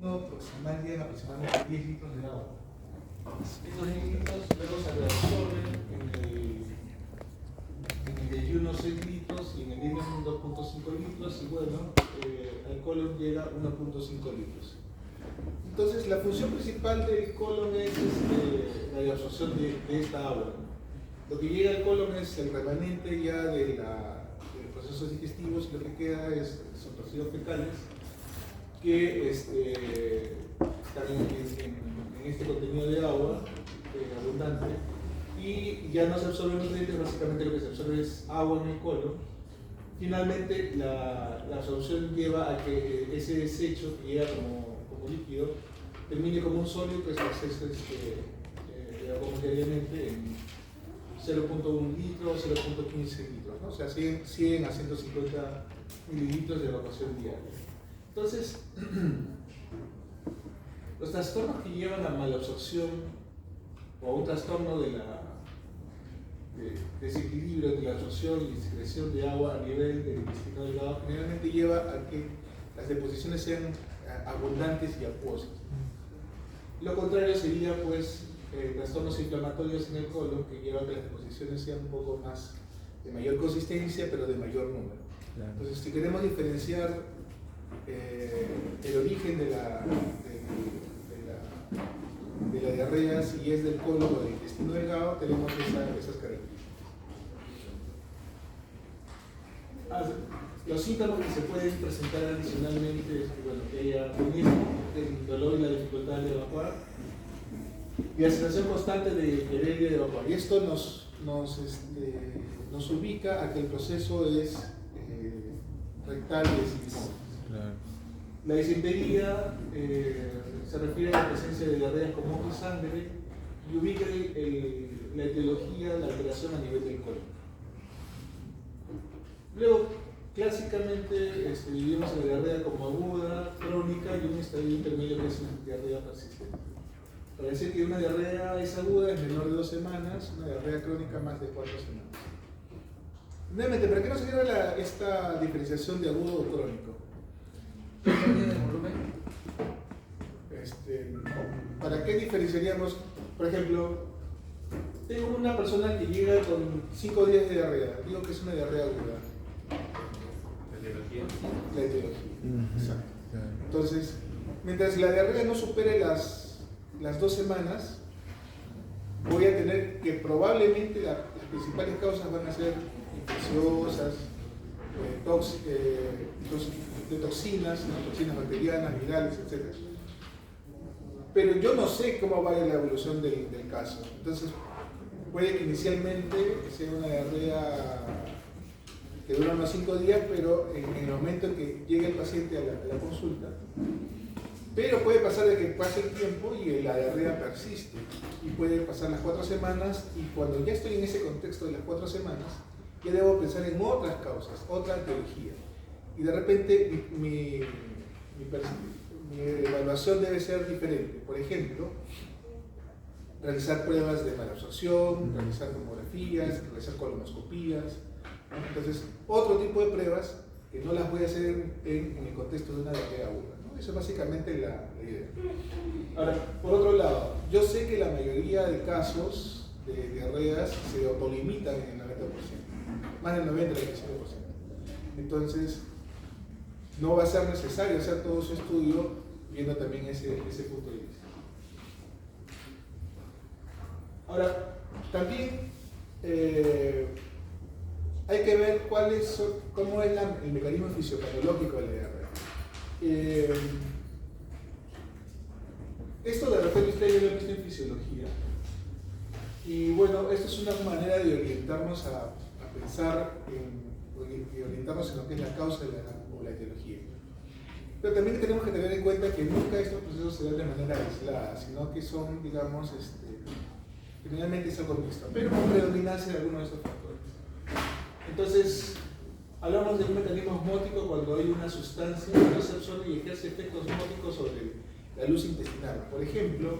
Aproximadamente llegan aproximadamente 10 litros de agua. Estos 10 litros luego se reabsorben en el yeyuno 6 litros y en el hidrógeno 2.5 litros y bueno, al colon llega 1.5 litros. Entonces la función principal del colon es la absorción de esta agua. Lo que llega al colon es el remanente ya de los procesos digestivos y lo que queda son residuos fecales que están en este contenido de agua abundante y ya no se absorben nutrientes, básicamente lo que se absorbe es agua en el colon. Finalmente la absorción lleva a que ese desecho que llega como líquido termine como un sólido que se accesa diariamente en 0.1 litro, 0.15 litros, ¿no? O sea, 100 a 150 mililitros de evacuación diaria. Entonces, los trastornos que llevan a malabsorción o a un trastorno de desequilibrio entre la absorción y secreción de agua a nivel del intestino delgado generalmente lleva a que las deposiciones sean abundantes y acuosas. Lo contrario sería pues trastornos inflamatorios en el colon que llevan a que las deposiciones sean un poco más de mayor consistencia pero de mayor número. Entonces, si queremos diferenciar el origen de la diarrea, si es del colon o del intestino delgado, tenemos esas características. Los síntomas que se pueden presentar adicionalmente es que haya buenismo, el dolor y la dificultad de evacuar, y la sensación constante de querer y de evacuar. Y esto nos ubica a que el proceso es rectal y desinfección. Claro. La disentería se refiere a la presencia de diarreas con moco y sangre y ubica la etiología, la alteración a nivel del colon. Luego, clásicamente dividimos la diarrea como aguda, crónica y un estadio intermedio que es una diarrea persistente. Para decir que una diarrea es aguda es menor de 2 semanas, una diarrea crónica más de 4 semanas. Nuevamente, ¿para qué nos sirve esta diferenciación de agudo o crónico? ¿Para qué diferenciaríamos? Por ejemplo, tengo una persona que llega con 5 días de diarrea, digo que es una diarrea aguda. La etiología. Exacto. Entonces, mientras la diarrea no supere las 2 semanas, voy a tener que probablemente las principales causas van a ser infecciosas, de toxinas bacterianas, virales, etc. Pero yo no sé cómo va a ir la evolución del caso. Entonces, puede que inicialmente sea una diarrea que dura unos 5 días, pero en el momento en que llegue el paciente a la consulta, pero puede pasar de que pase el tiempo y la diarrea persiste, y puede pasar las 4 semanas, y cuando ya estoy en ese contexto de las 4 semanas, ya debo pensar en otras causas, otra etiología, y de repente mi evaluación debe ser diferente. Por ejemplo, realizar pruebas de malabsorción, realizar tomografías, realizar colonoscopías, ¿no? Entonces, otro tipo de pruebas que no las voy a hacer en el contexto de una diarrea aguda, ¿no? Eso es básicamente la idea. Ahora, por otro lado, yo sé que la mayoría de casos de diarreas se autolimitan en el 90%, más del 90-95%. Entonces, no va a ser necesario hacer todo su estudio viendo también ese punto de vista. Ahora, también hay que ver cómo es el mecanismo fisiopatológico de la diarrea. Esto de repente ustedes ya lo han visto en fisiología. Y bueno, esto es una manera de orientarnos a pensar y orientarnos en lo que es la causa o la etiología. Pero también tenemos que tener en cuenta que nunca estos procesos se dan de manera aislada, sino que son, digamos, generalmente es algo mixto, pero con predominancia de algunos de estos factores. Entonces, hablamos de un mecanismo osmótico cuando hay una sustancia que no se absorbe y ejerce efectos osmóticos sobre la luz intestinal. Por ejemplo,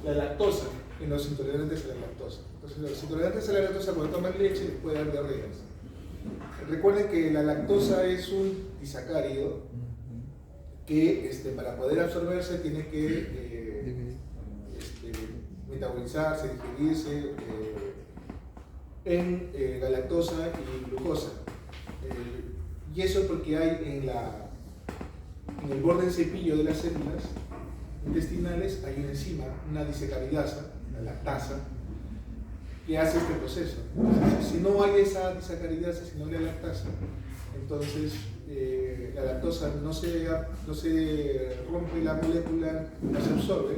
la lactosa en los intolerantes a la lactosa. Entonces, los intolerantes a la lactosa, cuando toman leche, les puede dar diarreas. Recuerden que la lactosa es un disacárido que para poder absorberse tiene que metabolizarse, digerirse en galactosa y glucosa. Y eso porque hay en el borde del cepillo de las células intestinales hay una enzima, una disacaridasa, la lactasa, que hace este proceso. Entonces, si no hay esa disacaridasa, si no hay la lactasa, entonces la lactosa no se rompe la molécula, no se absorbe,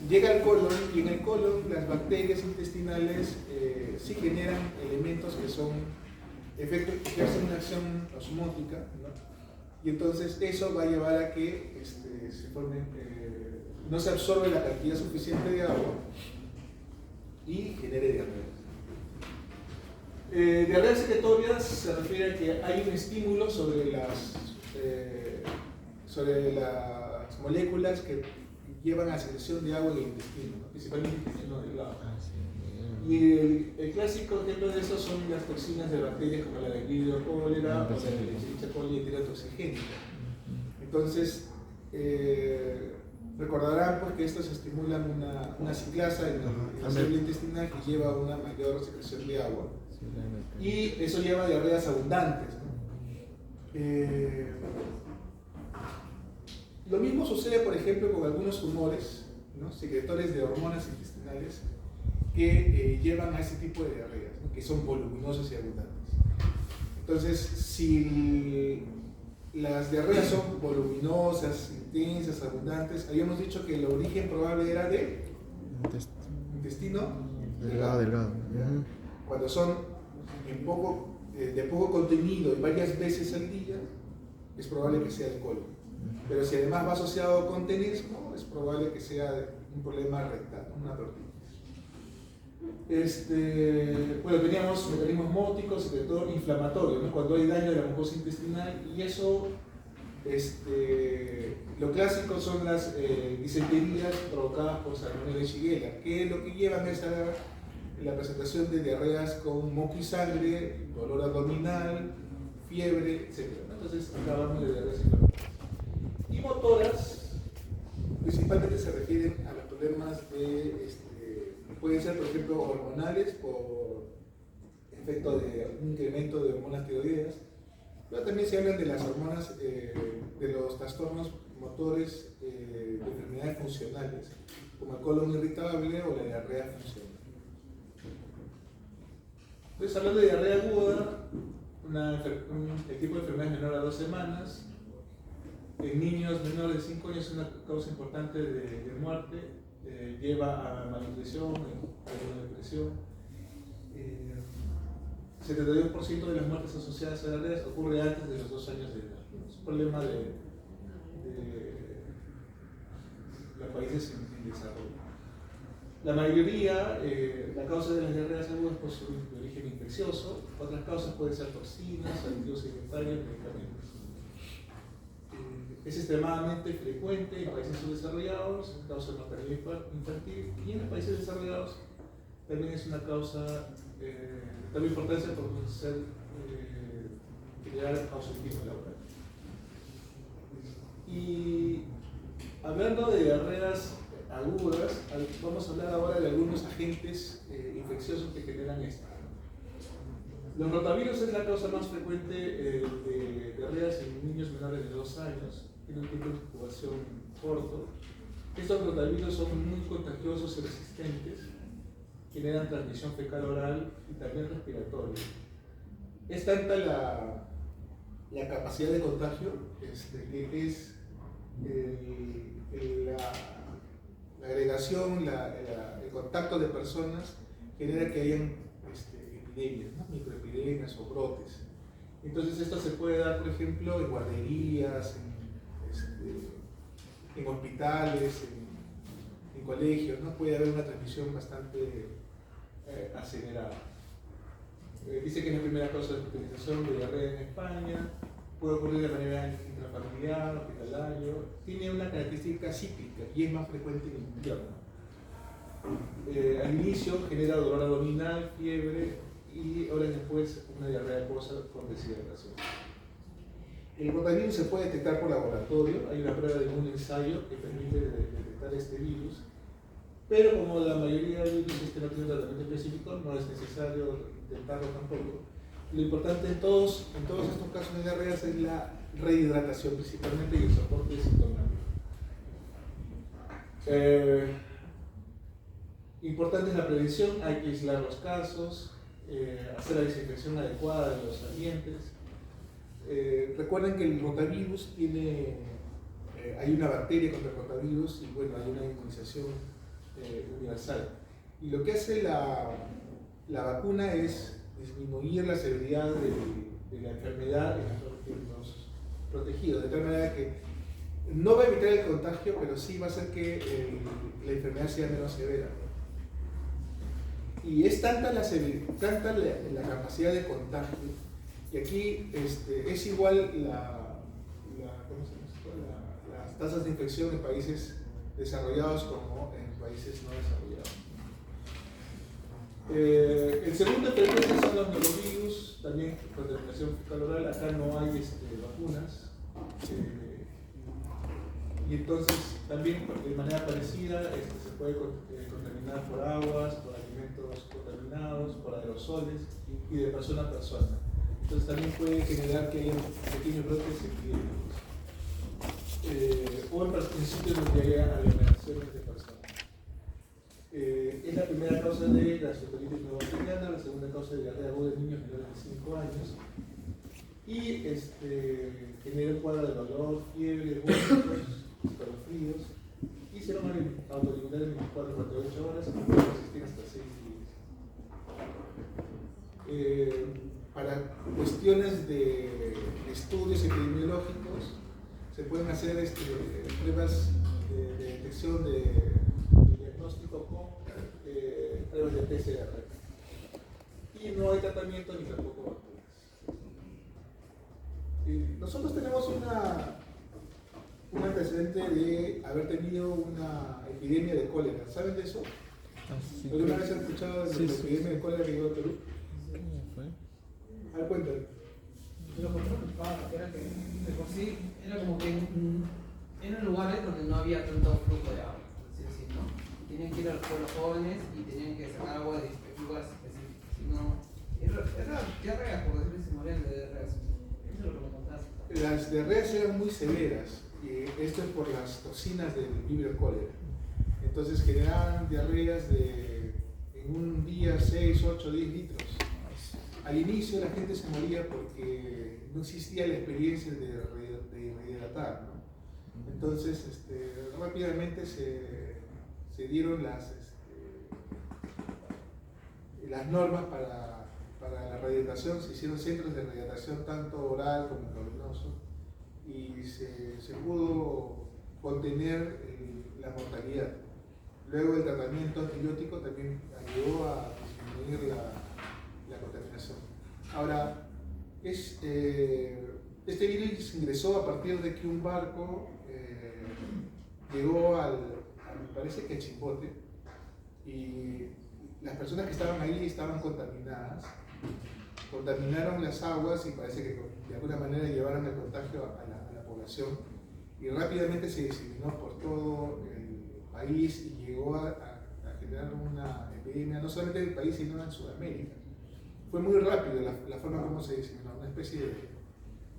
llega al colon y en el colon las bacterias intestinales sí generan elementos que son efectos que hacen una acción osmótica, ¿no? Y entonces eso va a llevar a que se forme, no se absorbe la cantidad suficiente de agua y genere diarrea. Diarrea secretorias se refiere a que hay un estímulo sobre las moléculas que llevan a secreción de agua en el intestino, ¿no? Principalmente el intestino delgado. Y el clásico ejemplo de eso son las toxinas de bacterias como la de Escherichia cólera o la de Escherichia coli heterotoxigénica. Entonces, recordarán pues, que estos estimulan una ciclasa en la célula intestinal que lleva a una mayor secreción de agua. Y eso lleva a diarreas abundantes, ¿no? Lo mismo sucede, por ejemplo, con algunos tumores, ¿no? Secretores de hormonas intestinales que llevan a ese tipo de diarreas, ¿no? Que son voluminosas y abundantes. Entonces, si las diarreas son voluminosas, intensas, abundantes, habíamos dicho que el origen probable era de intestino delgado. Cuando son de poco contenido y varias veces al día, es probable que sea el colon. Pero si además va asociado con tenismo, es probable que sea un problema rectal, una tortitis. Bueno, teníamos mecanismos móticos, sobre todo inflamatorios, ¿no? Cuando hay daño de la mucosa intestinal, y eso, lo clásico son las disenterías provocadas por Salmonella y Shigella, que lo que llevan es a la presentación de diarreas con moco y sangre, dolor abdominal, fiebre, etc. Entonces, acá hablamos de diarreas inflamatorias. Y motoras, principalmente se refieren a los problemas pueden ser, por ejemplo, hormonales por efecto de un incremento de hormonas tiroideas, pero también se hablan de las hormonas, de los trastornos motores de enfermedades funcionales, como el colon irritable o la diarrea funcional. Entonces, hablando de diarrea aguda, el tipo de enfermedad es menor a 2 semanas. En niños menores de 5 años es una causa importante de muerte, lleva a malnutrición, a depresión. 72% de las muertes asociadas a diarreas ocurre antes de los 2 años de edad. Es un problema de los países en desarrollo. La mayoría, la causa de las diarreas agudas pues, son de origen infeccioso. Otras causas pueden ser toxinas, aditivos alimentarios, medicamentos. Es extremadamente frecuente en países subdesarrollados, causa de mortalidad infantil, y en los países desarrollados también es una causa de tal importancia por crear ausentismo laboral. Y hablando de diarreas agudas, vamos a hablar ahora de algunos agentes infecciosos que generan esto. Los rotavirus es la causa más frecuente de diarreas en niños menores de 2 años, tiene un tiempo de incubación corto. Estos rotavirus son muy contagiosos y resistentes, generan transmisión fecal oral y también respiratoria. Es tanta la capacidad de contagio que es la agregación, el contacto de personas genera que hayan epidemias, ¿no? Microepidemias o brotes. Entonces esto se puede dar, por ejemplo, en guarderías, en hospitales, en colegios, ¿no? Puede haber una transmisión bastante acelerada. Dice que es la primera causa de hospitalización de diarrea en España, puede ocurrir de manera intrafamiliar, hospitalario, tiene una característica cíclica y es más frecuente en invierno. Al inicio genera dolor abdominal, fiebre y horas después una diarrea acuosa con deshidratación. El rotavirus se puede detectar por laboratorio, hay una prueba de un ensayo que permite detectar este virus, pero como la mayoría de virus no tiene un tratamiento específico, no es necesario intentarlo tampoco. Lo importante en todos estos casos de diarreas es la rehidratación principalmente y el soporte sintomático. Importante es la prevención, hay que aislar los casos, hacer la desinfección adecuada de los ambientes. Recuerden que el rotavirus tiene, hay una bacteria contra el rotavirus y bueno, hay una inmunización universal. Y lo que hace la vacuna es disminuir la severidad de la enfermedad en los protegidos, de tal manera que no va a evitar el contagio, pero sí va a hacer que la enfermedad sea menos severa. Y es tanta la capacidad de contagio, y aquí es igual las tasas de infección en países desarrollados como en países no desarrollados. El segundo frecuencia son los norovirus, también contaminación fecal oral. Acá no hay vacunas. Y entonces también de manera parecida se puede contaminar por aguas, por alimentos contaminados, por aerosoles y de persona a persona. Entonces también puede generar que haya pequeños brotes epidémicos. O en sitios donde haya aglomeraciones de personas. Es la primera causa de gastrocolitis pneumociliana, la segunda causa de diarrea aguda en niños menores de 5 años. Y genera un cuadro de dolor, fiebre, vómitos, escalofríos, y se van a autolimitar en 24 a 48 horas y puede resistir hasta 6 días. Para cuestiones de estudios epidemiológicos, se pueden hacer pruebas de detección de diagnóstico con pruebas de PCR. Y no hay tratamiento ni tampoco vacunas. Nosotros tenemos un antecedente de haber tenido una epidemia de cólera. ¿Saben de eso? Sí. ¿Alguna vez han escuchado de la epidemia de cólera que llegó a Perú? ¿Cómo fue? A ver, cuéntame. Lo que me preocupaba era que de por sí era como que eran lugares donde no había tanto flujo de agua, por así decirlo, ¿no? Tenían que ir a los pueblos jóvenes y tenían que sacar agua de lugares específicos. Si no, era diarrea, por decirlo, se morían de diarrea. Eso es lo que me contaste. Las diarreas eran muy severas, y esto es por las toxinas del Vibrio cólera. Entonces generaban diarreas en un día 6, 8, 10 litros. Al inicio la gente se moría porque no existía la experiencia de rehidratar, ¿no? Entonces rápidamente se dieron las normas para la rehidratación. Se hicieron centros de rehidratación tanto oral como intravenoso y se pudo contener la mortalidad. Luego el tratamiento antibiótico también ayudó a disminuir la contaminación. Ahora, este virus ingresó a partir de que un barco llegó me parece que a Chimbote, y las personas que estaban ahí estaban contaminadas, contaminaron las aguas y parece que de alguna manera llevaron el contagio a la población, y rápidamente se diseminó por todo el país y llegó a generar una epidemia no solamente en el país sino en Sudamérica. Fue muy rápido la forma como se diseminó, una especie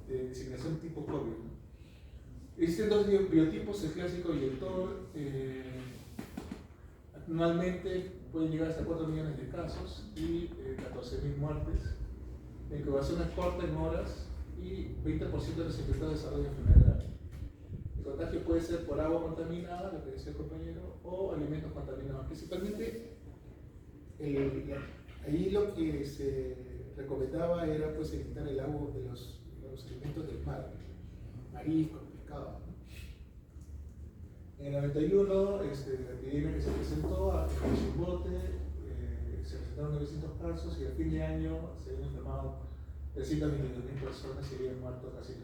de diseminación tipo COVID, ¿no? Existen dos biotipos, el clásico y el TOR. Anualmente pueden llegar hasta 4 millones de casos y 14.000 muertes. La incubación es corta, en horas, y 20% de los infectados desarrollan enfermedad grave. El contagio puede ser por agua contaminada, lo que decía el compañero, o alimentos contaminados. Principalmente, ahí lo que se recomendaba era pues evitar el agua de los alimentos del mar, mariscos, pescado. En el 91, la epidemia que se presentó en Chimbote, se presentaron 900 casos y a fin de año se habían enfermado 322.000 personas y habían muerto casi 3.000.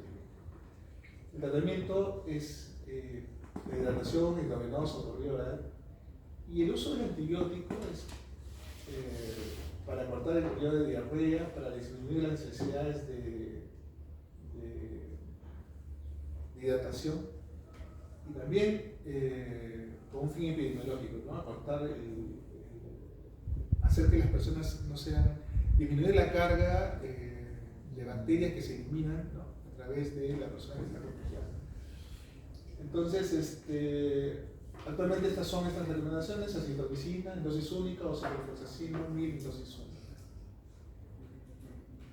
El tratamiento es de hidratación intravenosa por vía oral, y el uso del antibiótico es para cortar el periodo de diarrea, para disminuir las necesidades de hidratación y también con un fin epidemiológico, ¿no? Hacer que las personas no sean, disminuir la carga de bacterias que se eliminan, ¿no? A través de la persona que está contagiada. Entonces, actualmente estas son estas recomendaciones: acitromicina en dosis única o ciprofloxacino 1000 en dosis única.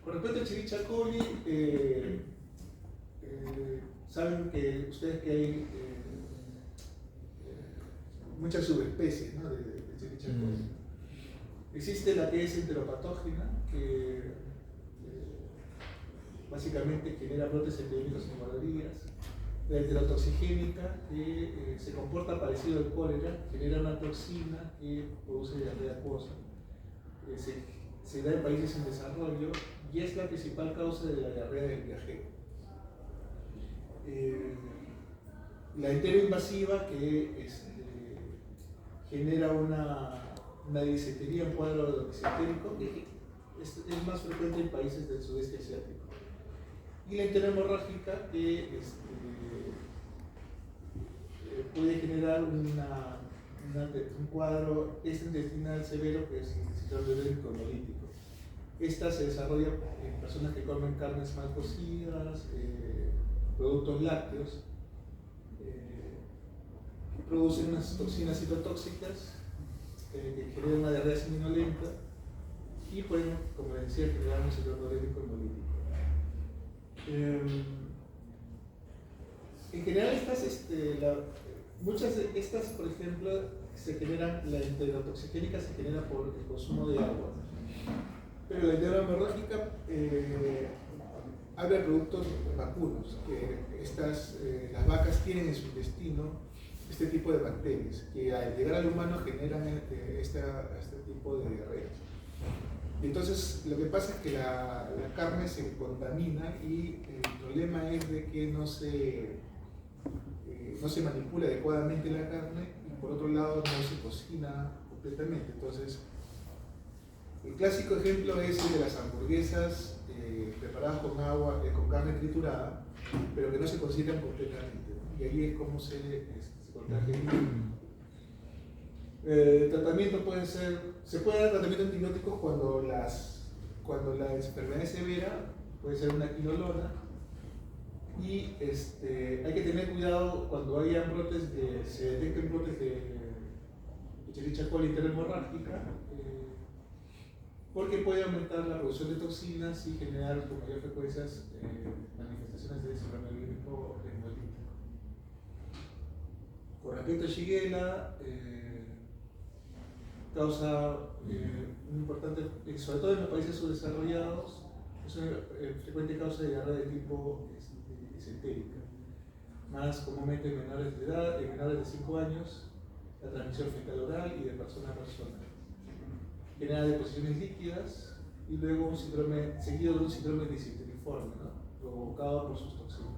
Con respecto a Escherichia coli, saben que ustedes que hay muchas subespecies, ¿no? de Escherichia coli. Existe la que es enteropatógena, que básicamente genera brotes epidémicos en guarderías. La enterotoxigénica, que se comporta parecido al cólera, genera una toxina que produce diarrea acuosa. Se da en países en desarrollo y es la principal causa de la diarrea del viajero. La enteroinvasiva, que genera una disentería, un cuadro disentérico, es más frecuente en países del sudeste asiático. Y la enterohemorrágica, que puede generar un cuadro intestinal severo, que es el síndrome urétrico hemolítico. Esta se desarrolla en personas que comen carnes mal cocidas, productos lácteos, producen unas toxinas citotóxicas que generan una diarrea seminolenta y pueden, como les decía, generar un síndrome urétrico hemolítico. En general, muchas de estas, por ejemplo, la enterotoxigénica se genera por el consumo de agua, pero la enterohemorrágica habla de productos vacunos, que las vacas tienen en su intestino este tipo de bacterias, que al llegar al humano generan este tipo de diarrea. Entonces, lo que pasa es que la carne se contamina y el problema es de que no se manipula adecuadamente la carne y por otro lado no se cocina completamente. Entonces, el clásico ejemplo es el de las hamburguesas preparadas con carne triturada, pero que no se cocinan completamente, ¿no? Y ahí es como se contagia el virus. Tratamiento se puede dar tratamiento antibiótico cuando la enfermedad es severa, puede ser una quinolona, y hay que tener cuidado cuando se detecten brotes de Escherichia coli enterohemorrágica, porque puede aumentar la producción de toxinas y generar con mayor frecuencia manifestaciones de síndrome urétrico hemolítico. Con respecto a Shigella, causa un importante, sobre todo en los países subdesarrollados, es una frecuente causa de diarrea de tipo disentérica. Más comúnmente en menores de edad, en menores de 5 años, la transmisión fecal oral y de persona a persona. Genera deposiciones líquidas y luego seguido de un síndrome disenteriforme, ¿no? Provocado por sus toxinas.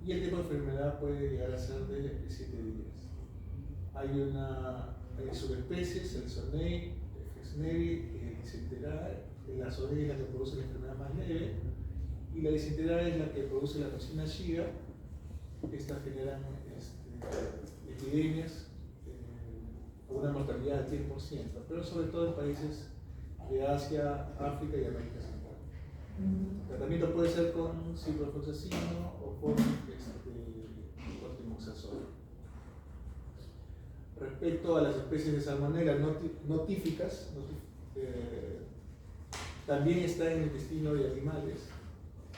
Y el tipo de enfermedad puede llegar a ser de 7 días. Hay subespecies, el Sonnei, el Flexneri, el Disenterae. La Sonnei es la que produce la enfermedad más leve y la Disenterae es la que produce la toxina Shiga. Estas generan epidemias con una mortalidad del 10%, pero sobre todo en países de Asia, África y América Central. El tratamiento puede ser con ciprofloxacino o con timoxazol. Respecto a las especies de salmonella no típicas, también está en el intestino de animales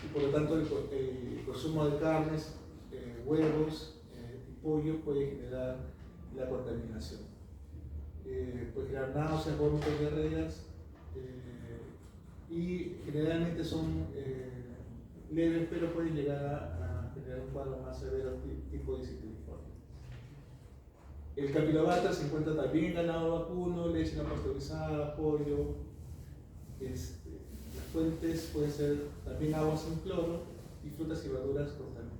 y por lo tanto el consumo de carnes, huevos y pollo puede generar la contaminación. Puede generar náuseas, vómitos, diarreas y generalmente son leves, pero pueden llegar a generar un cuadro más severo tipo disentériforme. El Campylobacter se encuentra también en ganado vacuno, leche no pasteurizada, pollo. Las fuentes pueden ser también agua sin cloro y frutas y verduras contaminadas.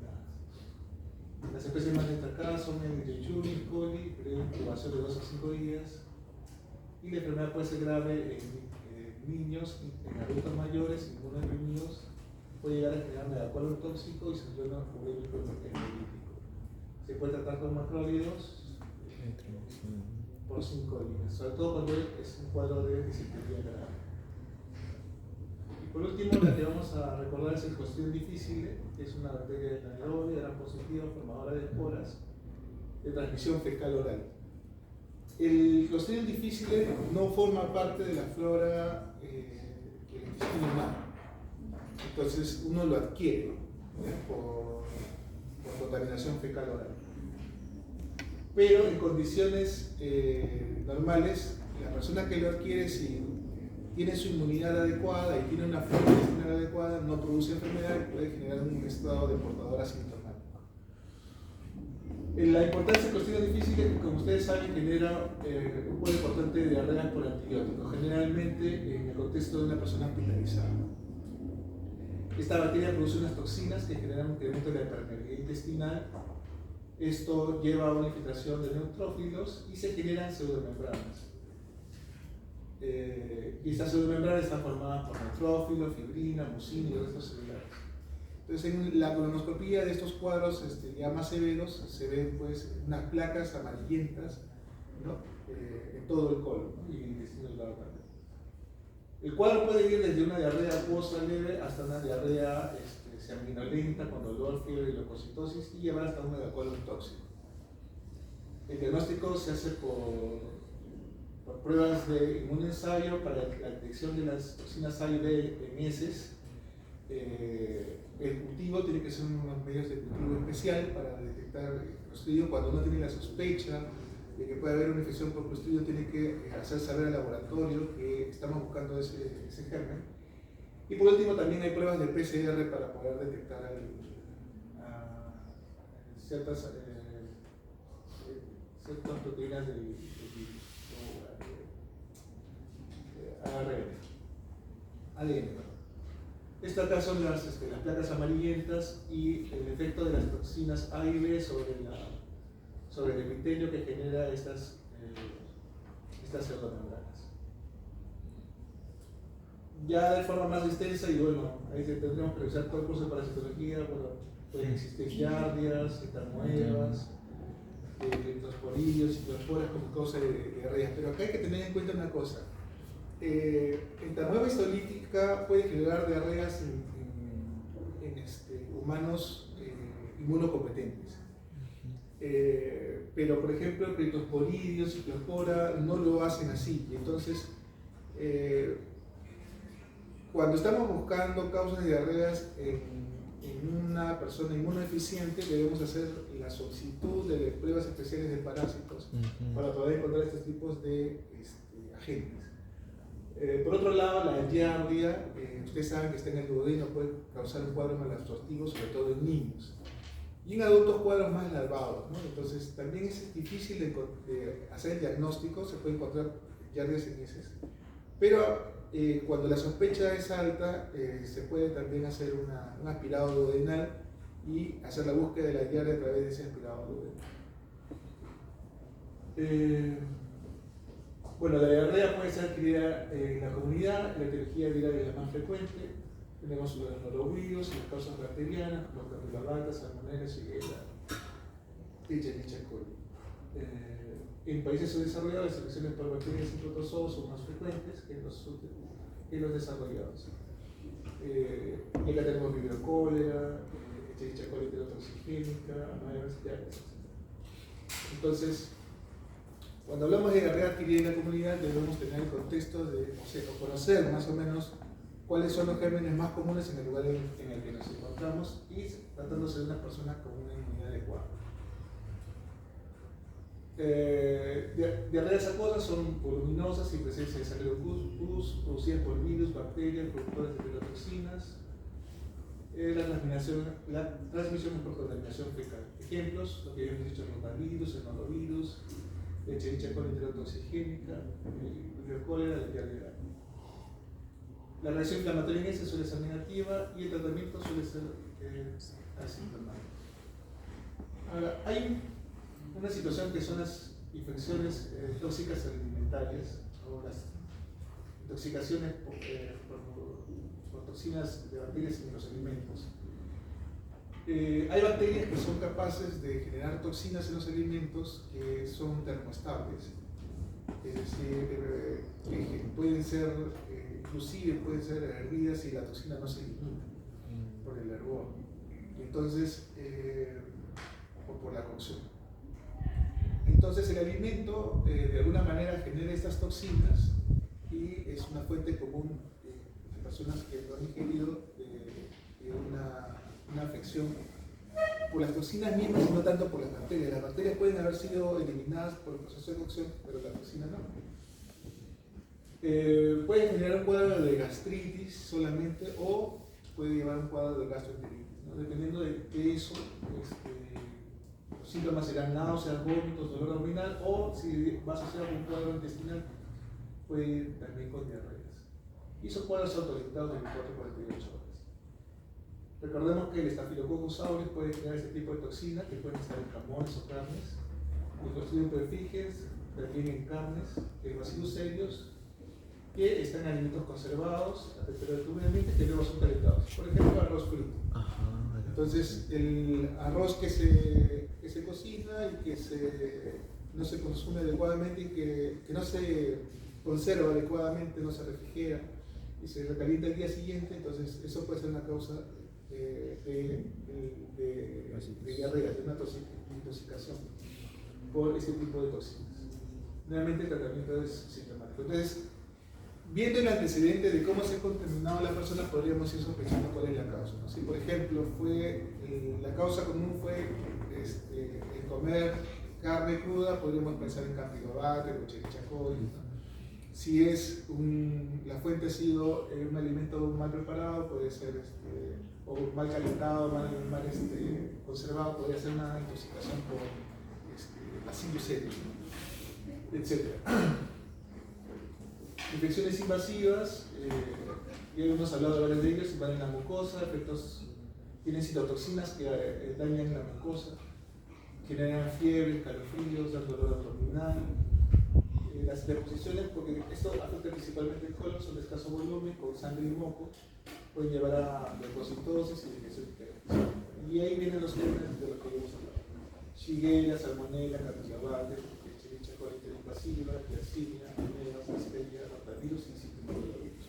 Las especies más destacadas son el Yeyuni coli, de incubación de 2 a 5 días, y la enfermedad puede ser grave en niños, en adultos mayores, inmunodeprimidos puede llegar a generar megacolon tóxico y síndrome urémico hemolítico. Se puede tratar con macrólidos por 5 días, sobre todo cuando es un cuadro de disentería grave. Y por último, la que vamos a recordar es el Clostridium difficile, que es una bacteria anaerobia, gran positiva, formadora de esporas, de transmisión fecal oral. El Clostridium difficile no forma parte de la flora del intestino humano, entonces uno lo adquiere por contaminación fecal oral. Pero en condiciones normales, la persona que lo adquiere, si tiene su inmunidad adecuada y tiene una flora intestinal adecuada, no produce enfermedad y puede generar un estado de portador asintomático. La importancia del Clostridium difficile es que, como ustedes saben, genera un poco importante de diarrea por antibióticos, generalmente en el contexto de una persona hospitalizada. Esta bacteria produce unas toxinas que generan un incremento de la permeabilidad intestinal. Esto lleva a una infiltración de neutrófilos y se generan pseudomembranas. Y estas pseudomembranas están formadas por neutrófilos, fibrina, mucina y restos celulares. Entonces, en la colonoscopía de estos cuadros ya más severos se ven pues unas placas amarillentas, ¿no? En todo el colon, ¿no? Y el intestino delgado también. El cuadro puede ir desde una diarrea acuosa leve hasta una diarrea sanguinolenta con dolor, fiebre y leucocitosis y llevar hasta un megacolon tóxico. El diagnóstico se hace por pruebas de inmunoensayo para la detección de las toxinas A y B en heces. El cultivo tiene que ser unos medios de cultivo especial para detectar el Clostridium. Cuando uno tiene la sospecha de que puede haber una infección por Clostridium, tiene que hacer saber al laboratorio que estamos buscando ese germen. Y por último, también hay pruebas de PCR para poder detectar ciertas proteínas del virus o ADN. Estas acá son las placas amarillentas y el efecto de las toxinas A y B sobre el epitelio que genera estas pseudomembranas. Ya de forma más extensa, y bueno, ahí tendríamos que revisar todo el curso de parasitología. Bueno, pueden existir giardias, citamoebas, leptosporidios, ciclosporas como causa de diarrea. Pero acá hay que tener en cuenta una cosa. Entamoeba histolítica puede generar diarreas en humanos inmunocompetentes. Pero, por ejemplo, leptosporidios, ciclospora no lo hacen así. Y entonces, cuando estamos buscando causas de diarreas en una persona inmunodeficiente, debemos hacer la solicitud de pruebas especiales de parásitos para poder encontrar estos tipos de agentes. Por otro lado, la giardia, ustedes saben que está en el duodeno, puede causar un cuadro malabsortivo, sobre todo en niños. Y en adultos cuadros más larvados, ¿no? Entonces también es difícil de hacer el diagnóstico, se puede encontrar giardias en heces. Pero cuando la sospecha es alta, se puede también hacer un aspirado duodenal y hacer la búsqueda de la giardia a través de ese aspirado duodenal. Bueno, la diarrea puede ser adquirida en la comunidad, la etiología viral es la más frecuente. Tenemos los norovirus y las causas bacterianas, como campylobacter, salmonella, shigella, Escherichia coli. En países subdesarrollados, las infecciones por bacterias y protozoos son más frecuentes que en los desarrollados. Y acá tenemos vibrio cólera, Escherichia coli enterotoxigénica, amoebas, etc. Entonces, cuando hablamos de diarrea adquirida en la comunidad, debemos tener el contexto de conocer más o menos cuáles son los gérmenes más comunes en el lugar en el que nos encontramos y tratándose de una persona con una inmunidad adecuada. Diarreas acuosas son voluminosas y presencia de Staphylococcus producidas por virus, bacterias, productores de enterotoxinas. La transmisión es por contaminación fecal. Ejemplos, lo que habíamos dicho, el rotavirus, el norovirus, la Escherichia coli enterotoxigénica, el vibrio cólera, la diarrea. La reacción inflamatoria en ese suele ser negativa y el tratamiento suele ser asintomático. Ahora, hay una situación que son las infecciones tóxicas alimentarias o las intoxicaciones por toxinas de bacterias en los alimentos. Hay bacterias que son capaces de generar toxinas en los alimentos que son termoestables, es decir, que pueden ser, inclusive pueden ser hervidas si la toxina no se elimina por el hervor, entonces, o por la cocción. Entonces el alimento de alguna manera genera estas toxinas y es una fuente común de personas que lo han ingerido de una afección por las toxinas mismas y no tanto por las bacterias. Las bacterias pueden haber sido eliminadas por el proceso de cocción, pero la toxina no. Puede generar un cuadro de gastritis solamente o puede llevar un cuadro de gastroenteritis, ¿no? Dependiendo de eso, los síntomas serán náuseas, vómitos, dolor abdominal, o si va asociado con un cuadro intestinal, puede ir también con diarreas. Y esos cuadros son autorizados de 24 a 48 horas. Recordemos que el Staphylococcus aureus puede crear este tipo de toxinas que pueden estar en jamones o carnes, el Clostridium perfringens también en carnes, el Bacillus cereus, que están en alimentos conservados a temperatura ambiente que luego son calentados. Por ejemplo, arroz frito. Entonces, el arroz que se cocina y que no se consume adecuadamente y que no se conserva adecuadamente, no se refrigera y se recalienta el día siguiente, entonces eso puede ser una causa de diarrea, de una intoxicación por este tipo de toxinas. Nuevamente el tratamiento es sistemático. Entonces, viendo el antecedente de cómo se ha contaminado la persona, podríamos ir sospechando cuál es la causa, ¿no? Si por ejemplo la causa común fue el comer carne cruda, podríamos pensar en Campylobacter o Escherichia coli, ¿no? Si la fuente ha sido un alimento mal preparado, puede ser o mal calentado, mal conservado, podría ser una intoxicación por Bacillus cereus, etc. Infecciones invasivas, ya hemos hablado de varios de ellos, van en la mucosa, tienen citotoxinas que dañan la mucosa, generan fiebre, escalofríos, dan dolor abdominal. Las deposiciones, porque esto afecta principalmente el colon, son de escaso volumen, con sangre y moco, pueden llevar a leucocitosis y infección intestinal. Y ahí vienen los gérmenes de los que hemos hablado: Shigella, Salmonella, Campylobacter, Escherichia coli, Bacillus, Yersinia, Amebias, Listeria, Rotavirus y Cytomegalovirus.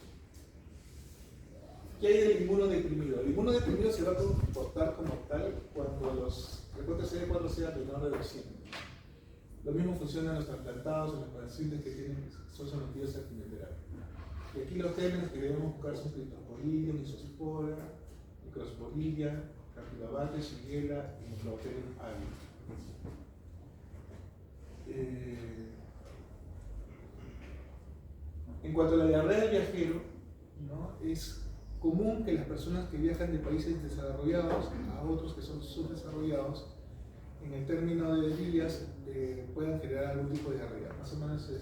¿Qué hay del inmunodeprimido? El inmunodeprimido se va a comportar como tal cuando los reportes CD4 sean menor de 200. Lo mismo funciona en los trasplantados, en los pacientes que son sometidos a quimioterapia. Y aquí los gérmenes que debemos buscar son Cryptosporidium, Isospora, Microsporidia, Campylobacter, Shigella y Clostridium avium. En cuanto a la diarrea del viajero, ¿no? Es común que las personas que viajan de países desarrollados a otros que son subdesarrollados, en el término de días puedan generar algún tipo de diarrea. Más o menos me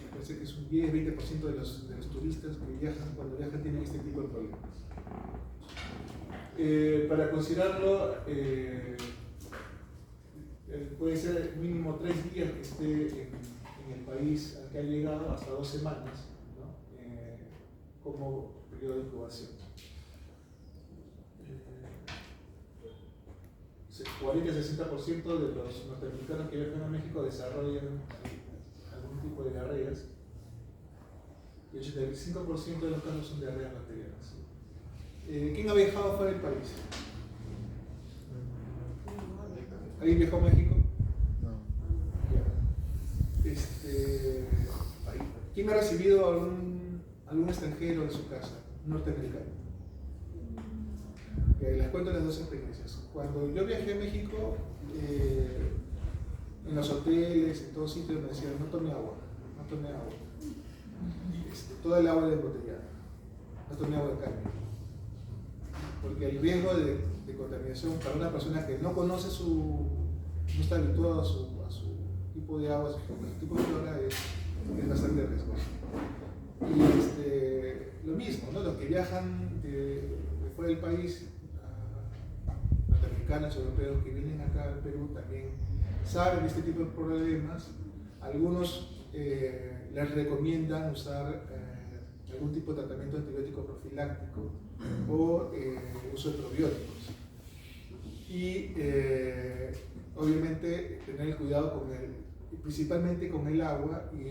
parece que es un 10-20% de los turistas que viajan, cuando viajan, tienen este tipo de problemas. Para considerarlo, puede ser mínimo 3 días que esté en el país al que ha llegado, hasta 2 semanas, ¿no? Como periodo de incubación. 40-60% de los norteamericanos que viajan a México desarrollan algún tipo de diarreas y el 85% de los casos son diarreas bacterianas. ¿Quién ha viajado fuera del país? ¿Alguien viajó a México? No. ¿Quién ha recibido algún extranjero en su casa? Norteamericano. Les cuento las 2 experiencias. Cuando yo viajé a México, en los hoteles, en todos sitios me decían: no tome agua, no tome agua. Toda el agua es embotellada, no tome agua de caña. Porque el riesgo de contaminación para una persona que no conoce no está habituado a su tipo de agua, a su tipo de flora, es bastante riesgoso. Y lo mismo, ¿no? Los que viajan de fuera del país, norteamericanos, europeos que vienen acá al Perú, también saben de este tipo de problemas. Algunos les recomiendan usar algún tipo de tratamiento antibiótico profiláctico o uso de probióticos. Y obviamente tener cuidado con principalmente con el agua y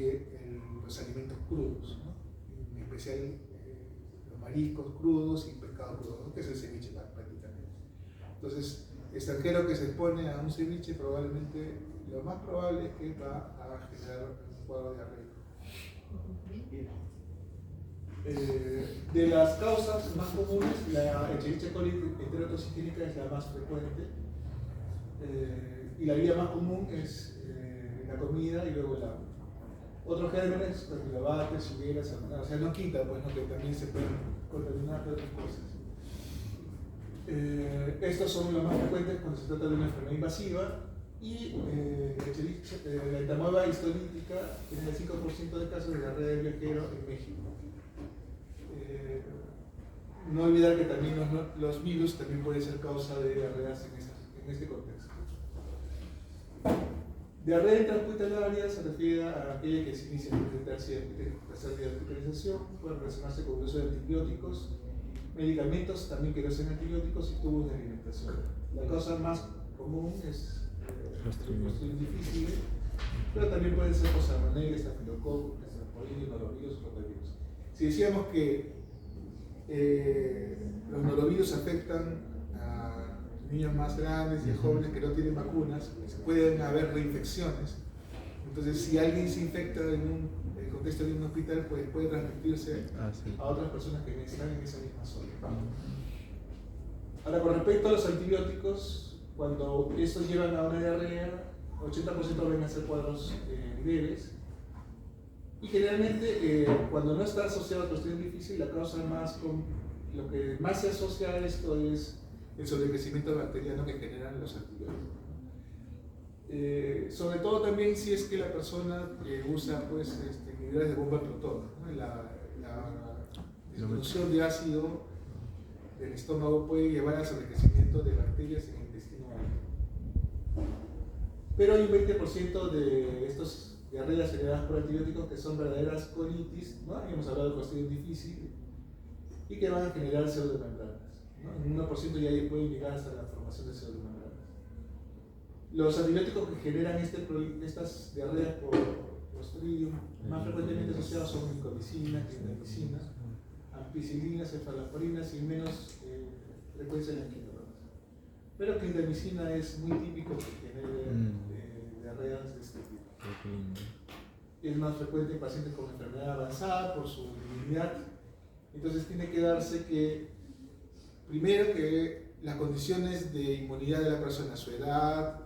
los alimentos crudos, ¿no? En especial los mariscos crudos y pescado crudo, ¿no? Que es el ceviche prácticamente. Entonces, extranjero que se expone a un ceviche, probablemente lo más probable es que va a generar un cuadro diarreico. De las causas más comunes, la Escherichia coli enterotoxigénica es la más frecuente, y la vía más común es la comida y luego el agua. Otros gérmenes, campylobacter, shigella, salmonella, o sea, no quita, pues, ¿no? Que también se pueden contaminar de otras cosas. Estos son los más frecuentes cuando se trata de una enfermedad invasiva, y la entamoeba histolítica tiene el 5% de casos de diarrea del viajero en México. No olvidar que también los virus también pueden ser causa de diarreas en este contexto. Diarrea intrahospitalaria se refiere a aquella que se inicia en el tercer día de hospitalización, puede relacionarse con el uso de antibióticos, medicamentos también que no sean antibióticos y tubos de alimentación. La causa más común es Clostridium difficile, pero también pueden ser Salmonella, Staphylococcus, Plasmodium, norovirus, rotavirus. Si decíamos que los norovirus afectan a niños más grandes y a jóvenes que no tienen vacunas, pues pueden haber reinfecciones. Entonces, si alguien se infecta en el contexto de un hospital, pues puede transmitirse a otras personas que están en esa misma zona. Ahora, con respecto a los antibióticos, cuando estos llevan a una diarrea, 80% van a ser cuadros leves. Y generalmente, cuando no está asociado a cuestión difícil, la causa lo que más se asocia a esto es el sobrecrecimiento bacteriano que generan los antibióticos. Sobre todo también si es que la persona usa pues, inhibidores de bomba protón, ¿no? La disminución de ácido del estómago puede llevar al sobrecrecimiento de bacterias en el intestino alto. Pero hay un 20% de estos diarreas generadas por antibióticos que son verdaderas colitis, ¿no? Hemos hablado de cuestión difícil, y que van a generar pseudomembranas, ¿no? En 1% ya pueden llegar hasta la formación de pseudomembranas. Los antibióticos que generan estas diarreas por Clostridium más frecuentemente asociados son micomicina, clindamicina, ampicilina, cefaloporinas y menos frecuencia en quinolas. Pero clindamicina es muy típico que genere diarreas de este tipo. Es más frecuente en pacientes con enfermedad avanzada por su debilidad. Entonces tiene que darse que, primero, que las condiciones de inmunidad de la persona, su edad,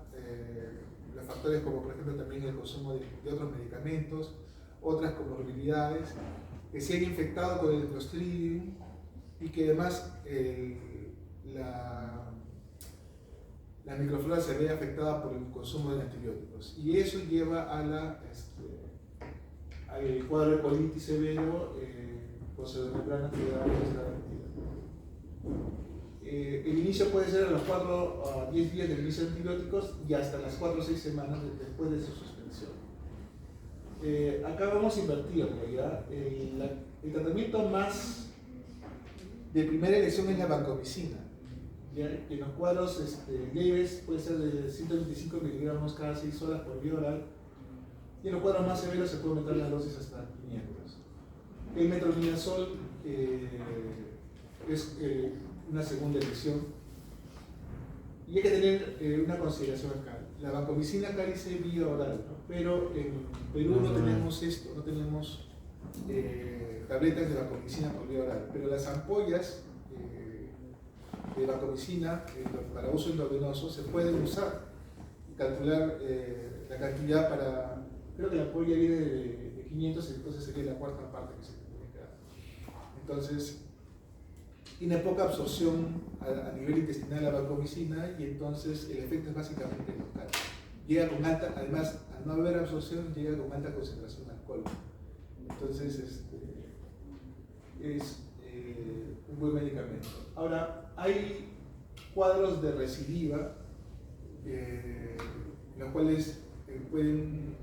los factores como por ejemplo también el consumo de otros medicamentos, otras comorbilidades, que se hayan infectado con el Clostridium y que además la microflora se ve afectada por el consumo de antibióticos, y eso lleva a al cuadro de colitis severo con pseudomembranas que da el inicio puede ser a los 4 a 10 días del inicio de antibióticos y hasta las 4 o 6 semanas después de su suspensión. Acá vamos a invertir en realidad. El tratamiento más de primera elección es la vancomicina. En los cuadros leves puede ser de 125 miligramos cada 6 horas por vía oral, y en los cuadros más severos se puede aumentar las dosis hasta 500. El metronidazol es una segunda elección, y hay que tener una consideración acá. La vancomicina acá dice vía oral, ¿no? Pero en Perú no tenemos esto, no tenemos tabletas de vancomicina por vía oral, pero las ampollas de vancomicina para uso endovenoso se pueden usar y calcular la cantidad para, creo que la ampolla viene de 500, entonces sería la cuarta parte que se tiene que dar. Entonces tiene poca absorción a nivel intestinal la vancomicina, y entonces el efecto es básicamente local. Llega con alta, además al no haber absorción, llega con alta concentración de alcohol. Entonces es un buen medicamento. Ahora, hay cuadros de recidiva en los cuales pueden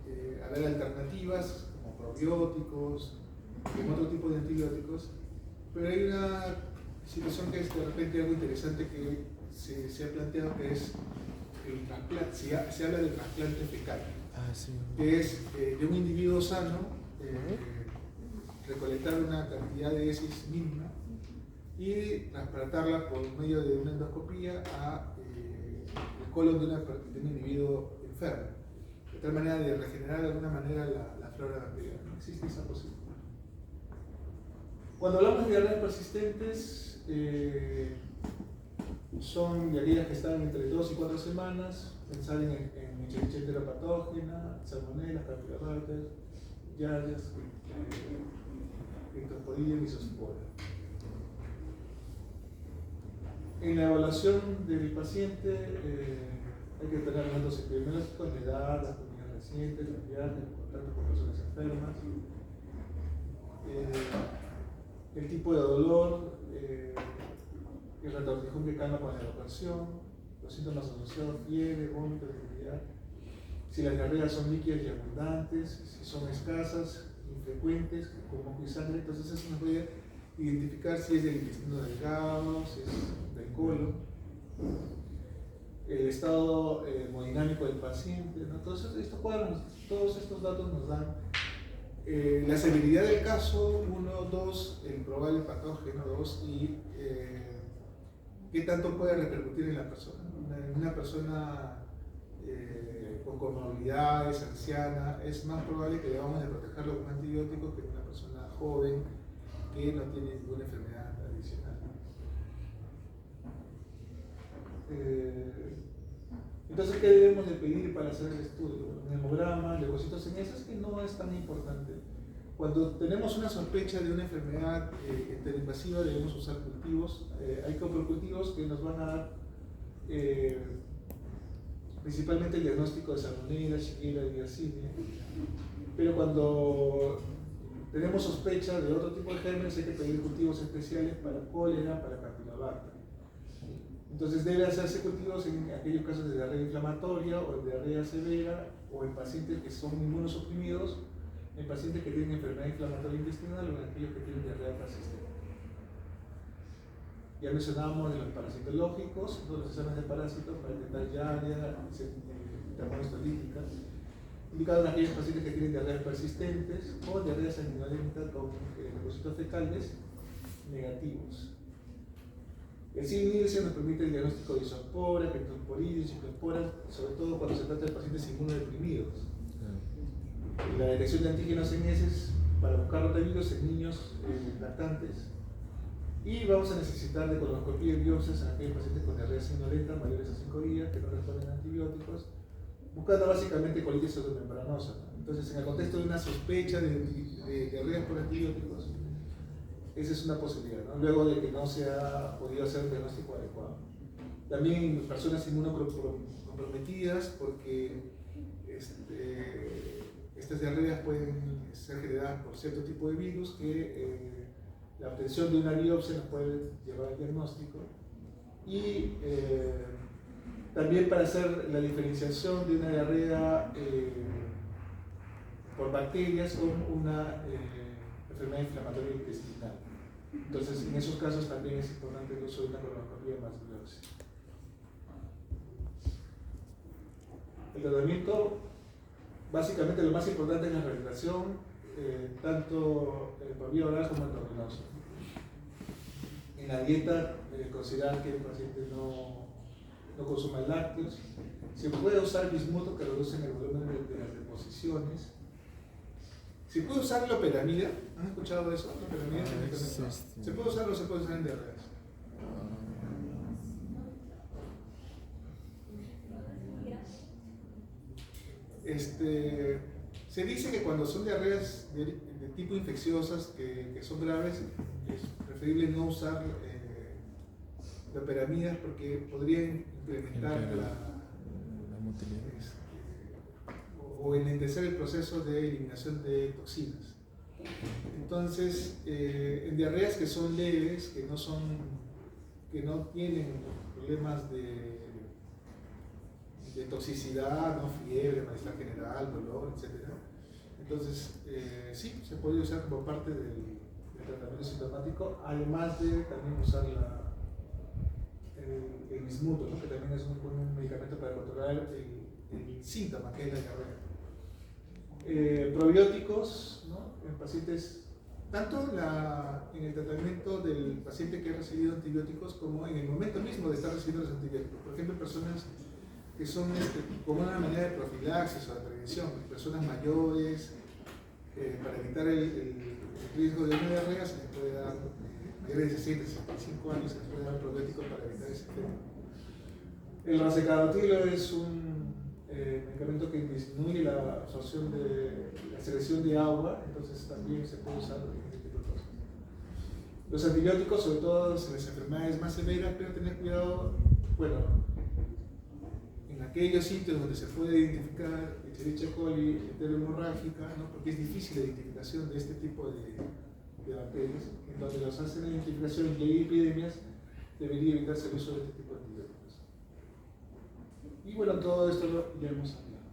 haber alternativas como probióticos, en otro tipo de antibióticos, pero hay una situación que es de repente algo interesante que se ha planteado, que es el trasplante. Se habla de trasplante fecal, Ah, sí. que es de un individuo sano recolectar una cantidad de heces mínima y transportarla por medio de una endoscopía a el colon de un individuo enfermo, de tal manera de regenerar de alguna manera la flora bacteriana. No existe esa posibilidad. Cuando hablamos de diarreas persistentes, son diarreas que están entre 2 y 4 semanas, pensar en Escherichia enteropatógena, Salmonella, Campylobacter, Giardias, Cryptosporidium y Zoospora. En la evaluación del paciente hay que tener los datos epidemiológicos, la edad, las comunidades recientes, los viajes, el contacto con personas enfermas, el tipo de dolor, el retortijón que calma con la evacuación, los síntomas asociados, fiebre, vómito, debilidad, si las diarreas son líquidas y abundantes, si son escasas, infrecuentes, con moco y sangre. Entonces eso nos puede identificar si es del intestino delgado, si es del colon, el estado hemodinámico del paciente, ¿no? Todos estos datos nos dan la severidad del caso, 1, 2, el probable patógeno, 2, y qué tanto puede repercutir en la persona. Una persona con comorbilidades, anciana, es más probable que debamos de protegerlo con antibióticos que una persona joven que no tiene ninguna enfermedad adicional. Entonces, ¿qué debemos de pedir para hacer el estudio? Un hemograma, leucocitos en esas, que no es tan importante. Cuando tenemos una sospecha de una enfermedad interinvasiva, debemos usar cultivos. Hay coprocultivos que nos van a dar principalmente el diagnóstico de Salmonella, Shigella y Yersinia. Pero cuando tenemos sospecha de otro tipo de gérmenes, hay que pedir cultivos especiales para cólera, para Campylobacter. Entonces debe hacerse cultivos en aquellos casos de diarrea inflamatoria o de diarrea severa, o en pacientes que son inmunosuprimidos, en pacientes que tienen enfermedad inflamatoria intestinal o en aquellos que tienen diarrea persistente. Ya mencionábamos de los parasitológicos, los exámenes de parásitos para detectar Giardia, termohistolítica, indicado en aquellos pacientes que tienen diarreas persistentes o diarrea sanguinolenta con leucocitos fecales negativos. El CIN-Nielsen nos permite el diagnóstico de isospora, Cryptosporidium, ciclospora, sobre todo cuando se trata de pacientes inmunodeprimidos. Y la detección de antígenos en heces para buscar rotavirus en niños lactantes. Y vamos a necesitar de colonoscopia y biopsias en aquellos pacientes con diarrea sanguinolenta mayores a 5 días que no responden a antibióticos, buscando básicamente colitis pseudomembranosa. Entonces, en el contexto de una sospecha de diarreas por antibióticos, esa es una posibilidad, ¿no? Luego de que no se ha podido hacer un diagnóstico adecuado. También personas inmunocomprometidas, porque estas diarreas pueden ser generadas por cierto tipo de virus que la obtención de una biopsia nos puede llevar al diagnóstico. Y también para hacer la diferenciación de una diarrea por bacterias con una enfermedad inflamatoria intestinal. Entonces, en esos casos también es importante el uso de una colonoscopia más biopsia. El tratamiento, básicamente lo más importante es la rehabilitación, tanto por vía oral como endovenosa. En la dieta, considerar que el paciente no consuma lácteos. Se puede usar bismuto que reduce el volumen de las deposiciones. ¿Se puede usar loperamida? ¿Han escuchado eso? Loperamida ¿se puede usar o se puede usar en diarreas? Se dice que cuando son diarreas de tipo infecciosas que son graves, es preferible no usar loperamidas porque podrían incrementar la motilidad. O enlentecer el proceso de eliminación de toxinas. Entonces, en diarreas que son leves, que no tienen problemas de toxicidad, no fiebre, malestar general, dolor, etc. Entonces, sí, se puede usar como parte del tratamiento sintomático, además de también usar el bismuto, ¿no? Que también es un medicamento para controlar el síntoma que es la diarrea. Probióticos, ¿no? En pacientes, tanto en el tratamiento del paciente que ha recibido antibióticos como en el momento mismo de estar recibiendo los antibióticos. Por ejemplo, personas que son como una manera de profilaxis o de prevención, personas mayores, para evitar el riesgo de una diarrea se les puede dar, mayores de 60, 65 años, se les puede dar probióticos para evitar ese tema. El racecarotilo es un medicamento que disminuye la absorción de la secreción de agua, entonces también se puede usar en este tipo de cosas. Los antibióticos, sobre todo en las enfermedades más severas, pero tener cuidado, bueno, en aquellos sitios donde se puede identificar Escherichia coli enterohemorrágica, ¿no? Porque es difícil la identificación de este tipo de bacterias, en donde los hacen la identificación y hay epidemias, debería evitarse el uso de este tipo de antibióticos. Y bueno, todo esto ya hemos hablado.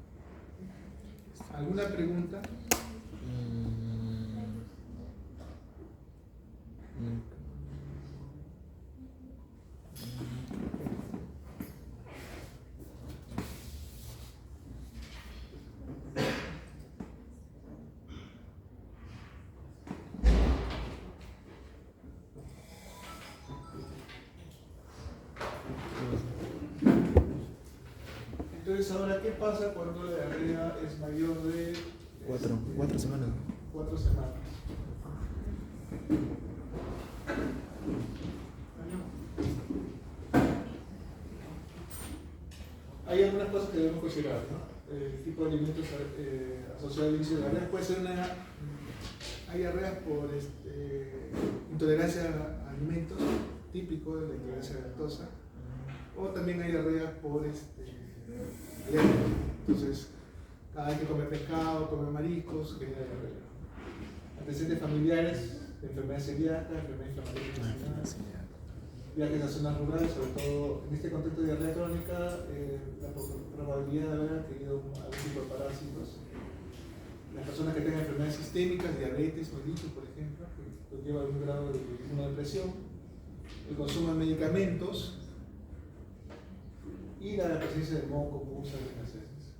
¿Alguna pregunta? Entonces, ahora, ¿qué pasa cuando la diarrea es mayor de 4 semanas? 4 semanas? Hay algunas cosas que debemos considerar, ¿no? El tipo de alimentos asociado al inicio de la diarrea puede ser hay diarreas por intolerancia a alimentos, típico de la intolerancia lactosa, o también hay diarreas por entonces, cada vez que come pescado, come mariscos, genera diarrea. Antecedentes familiares de enfermedad celíaca, enfermedad inflamatoria, viajes a zonas rurales, sobre todo en este contexto de diarrea crónica, la probabilidad de haber adquirido algún tipo de parásitos. Las personas que tengan enfermedades sistémicas, diabetes, mellitus, por ejemplo, que conlleva algún grado de inmunodepresión, el consumo de medicamentos y la presencia de moco, pus, en las heces.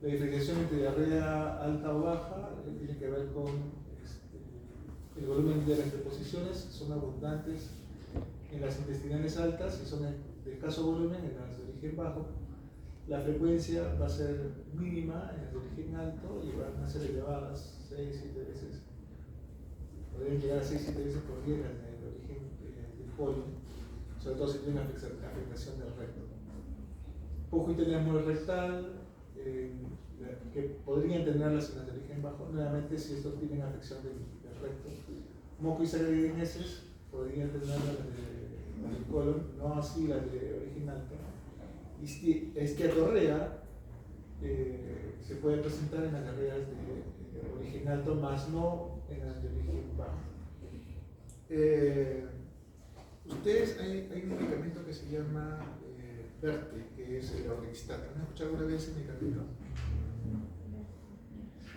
La diferenciación entre diarrea alta o baja tiene que ver con el volumen de las deposiciones, son abundantes en las intestinales altas y son de escaso volumen en las de origen bajo. La frecuencia va a ser mínima en las de origen alto y van a ser elevadas 6-7 veces. Podrían llegar a 6-7 veces por día en las de origen del colon, sobre todo si tiene una afectación del recto. Pujitenemia rectal, que podrían tenerlas en las de origen bajo, nuevamente si estos tienen afección del recto. Moco y sangre en heces podrían tener las del colon, no así las de origen alto. Esteatorrea se puede presentar en las diarreas de origen alto, más no en las de origen bajo. Ustedes, hay un medicamento que se llama Verte, que es el auristato. ¿Han escuchado alguna vez ese medicamento?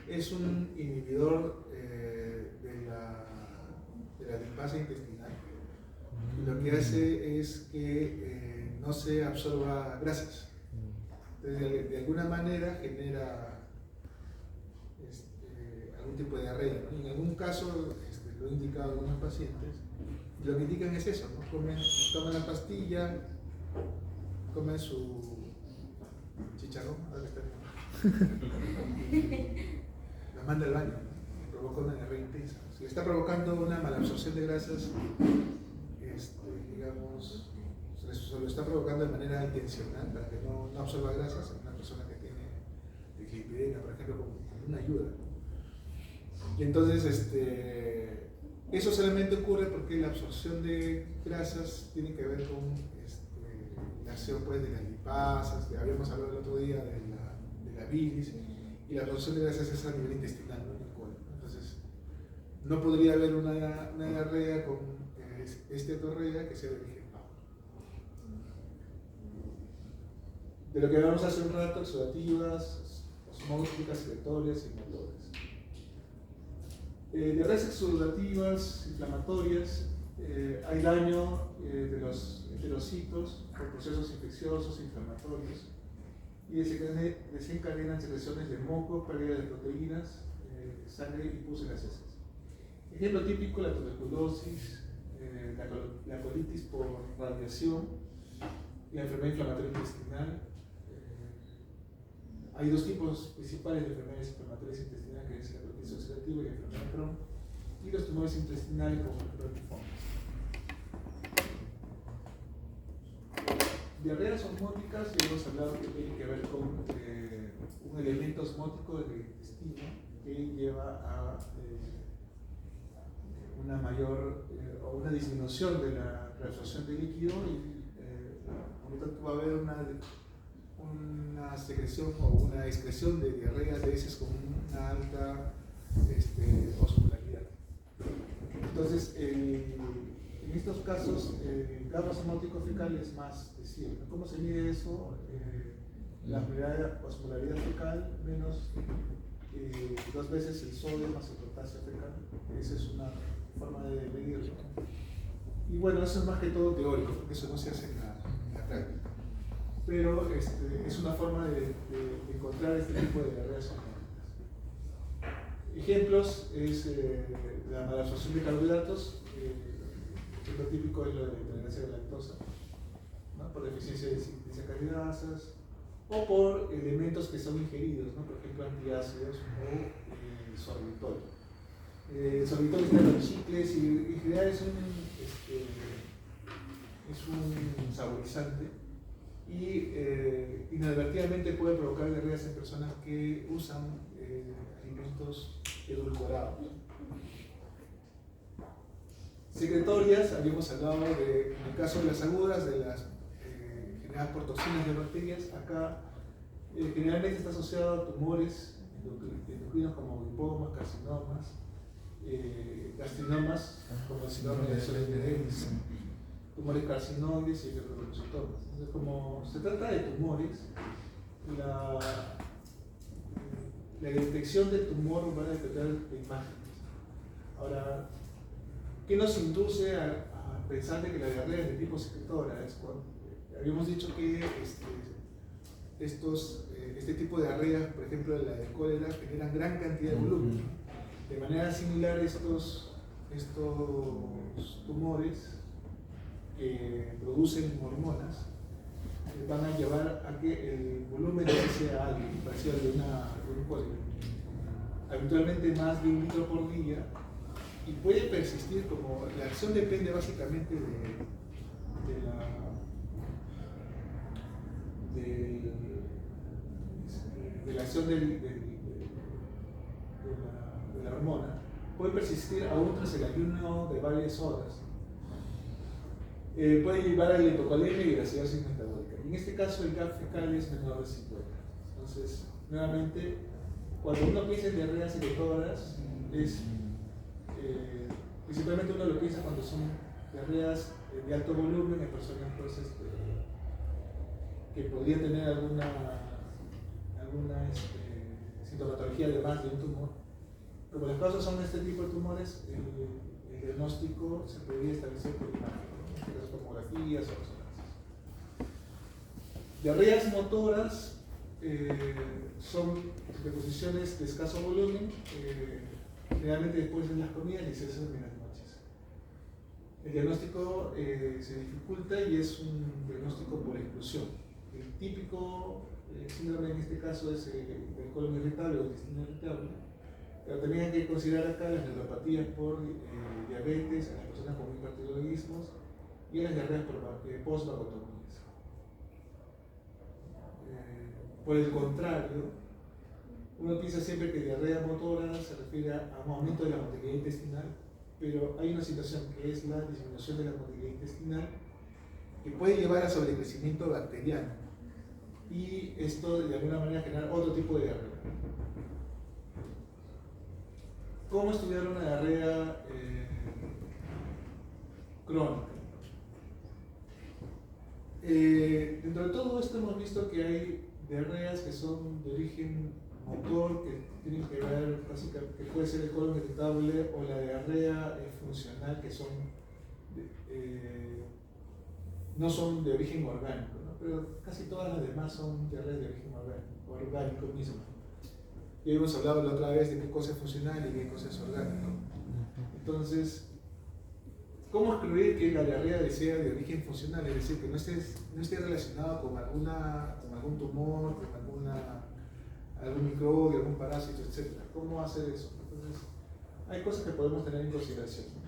Es un inhibidor de la lipasa intestinal y lo que hace es que no se absorba grasas. Entonces, de alguna manera genera algún tipo de diarrea, ¿no? En algún caso, lo he indicado a algunos pacientes, lo que indican es eso, ¿no? Toman la pastilla, comen su chicharrón, ahora está la manda al baño, ¿no? Provoca una diarrea intensa. Si le está provocando una malabsorción de grasas, digamos, se lo está provocando de manera intencional para que no absorba grasas en una persona que tiene dislipidemia, por ejemplo, como una ayuda. Y entonces, eso solamente ocurre porque la absorción de grasas tiene que ver con la acción, pues, de las lipasas, que habíamos hablado el otro día de la bilis, y la absorción de grasas es a nivel intestinal, no en el colon. Entonces, no podría haber una diarrea con esteatorrea que sea de origen bajo. De lo que hablamos hace un rato, exudativas, osmóticas, secretorias y motoras. Diarreas exudativas, inflamatorias, hay daño de los enterocitos por procesos infecciosos, inflamatorios, y desencadenan secreciones de moco, pérdida de proteínas, sangre y pus en las heces. Ejemplo típico: la tuberculosis, la colitis por radiación, la enfermedad inflamatoria intestinal. Hay dos tipos principales de enfermedades inflamatorias intestinales, que es la colitis ulcerativa y la enfermedad de Crohn, y los tumores intestinales como el linfomas. Diarreas osmóticas, ya hemos hablado que tiene que ver con un elemento osmótico del intestino que lleva a una mayor o una disminución de la absorción de líquido, y por lo tanto va a haber una secreción o una excreción de diarreas de heces con una alta osmolaridad. Entonces, en estos casos, el gamma osmótico fecal es más de 100. ¿Cómo se mide eso? La osmolaridad fecal menos 2 veces el sodio más el potasio fecal. Esa es una forma de medirlo. Y bueno, eso es más que todo teórico, porque eso no se hace en la práctica. Pero es una forma de encontrar este tipo de diarreas osmóticas. Ejemplos es la malabsorción de carbohidratos. Lo típico es lo de intolerancia a la lactosa, ¿no? Por deficiencia de sacaridasas o por elementos que son ingeridos, ¿no? Por ejemplo, antiácidos o sorbitol. El sorbitol está en los chicles y en general es un saborizante, y inadvertidamente puede provocar diarreas en personas que usan alimentos edulcorados. Secretorias, habíamos hablado en el caso de las agudas, de las generadas por toxinas de bacterias. Acá generalmente está asociado a tumores endocrinos como lipomas, carcinomas, gastrinomas como el síndrome de Soleil-Denis, tumores carcinoides y hepatocitomas. Entonces, como se trata de tumores, la detección del tumor va a depender de imágenes. Ahora, ¿qué nos induce a pensar de que la diarrea es de tipo secretora? Habíamos dicho que este tipo de diarreas, por ejemplo la de cólera, generan gran cantidad de volumen. De manera similar, estos tumores que producen hormonas van a llevar a que el volumen sea algo parecido al de un cólera. Habitualmente más de 1 litro por día. Y puede persistir, como la acción depende básicamente de la acción de la hormona, puede persistir aún tras el ayuno de varias horas. Puede llevar a la hipocolemia y la acidosis metabólica. Y en este caso el GAP fecal es menor de 50. Entonces, nuevamente, cuando uno piensa en diarreas secretoras, principalmente uno lo piensa cuando son diarreas de alto volumen en personas pues, que podrían tener alguna sintomatología además de un tumor. Como las causas son de este tipo de tumores, el diagnóstico se podría establecer por imagen, en este caso tomografías o resonancias. Diarreas motoras son deposiciones de escaso volumen, generalmente después de las comidas y se hacen en las noches. El diagnóstico se dificulta y es un diagnóstico por exclusión. El típico síndrome en este caso es el colon irritable o el intestino irritable, pero también hay que considerar acá las neuropatías por diabetes, a las personas con hipertiroidismos y las diarreas post-vagotomías. Por el contrario, uno piensa siempre que diarrea motora se refiere a un aumento de la motilidad intestinal, pero hay una situación que es la disminución de la motilidad intestinal que puede llevar a sobrecrecimiento bacteriano, y esto de alguna manera genera otro tipo de diarrea. ¿Cómo estudiar una diarrea crónica? Dentro de todo esto hemos visto que hay diarreas que son de origen motor, que tienen que ver, básicamente, que puede ser el colon irritable o la diarrea funcional, que son no son de origen orgánico, ¿no? Pero casi todas las demás son diarreas de origen orgánico mismo. Y hemos hablado la otra vez de qué cosa es funcional y qué cosa es orgánico. Entonces, ¿cómo excluir que la diarrea sea de origen funcional? Es decir, que no esté relacionado con algún tumor, con algún microbio, algún parásito, etc. ¿Cómo hacer eso? Entonces, hay cosas que podemos tener en consideración.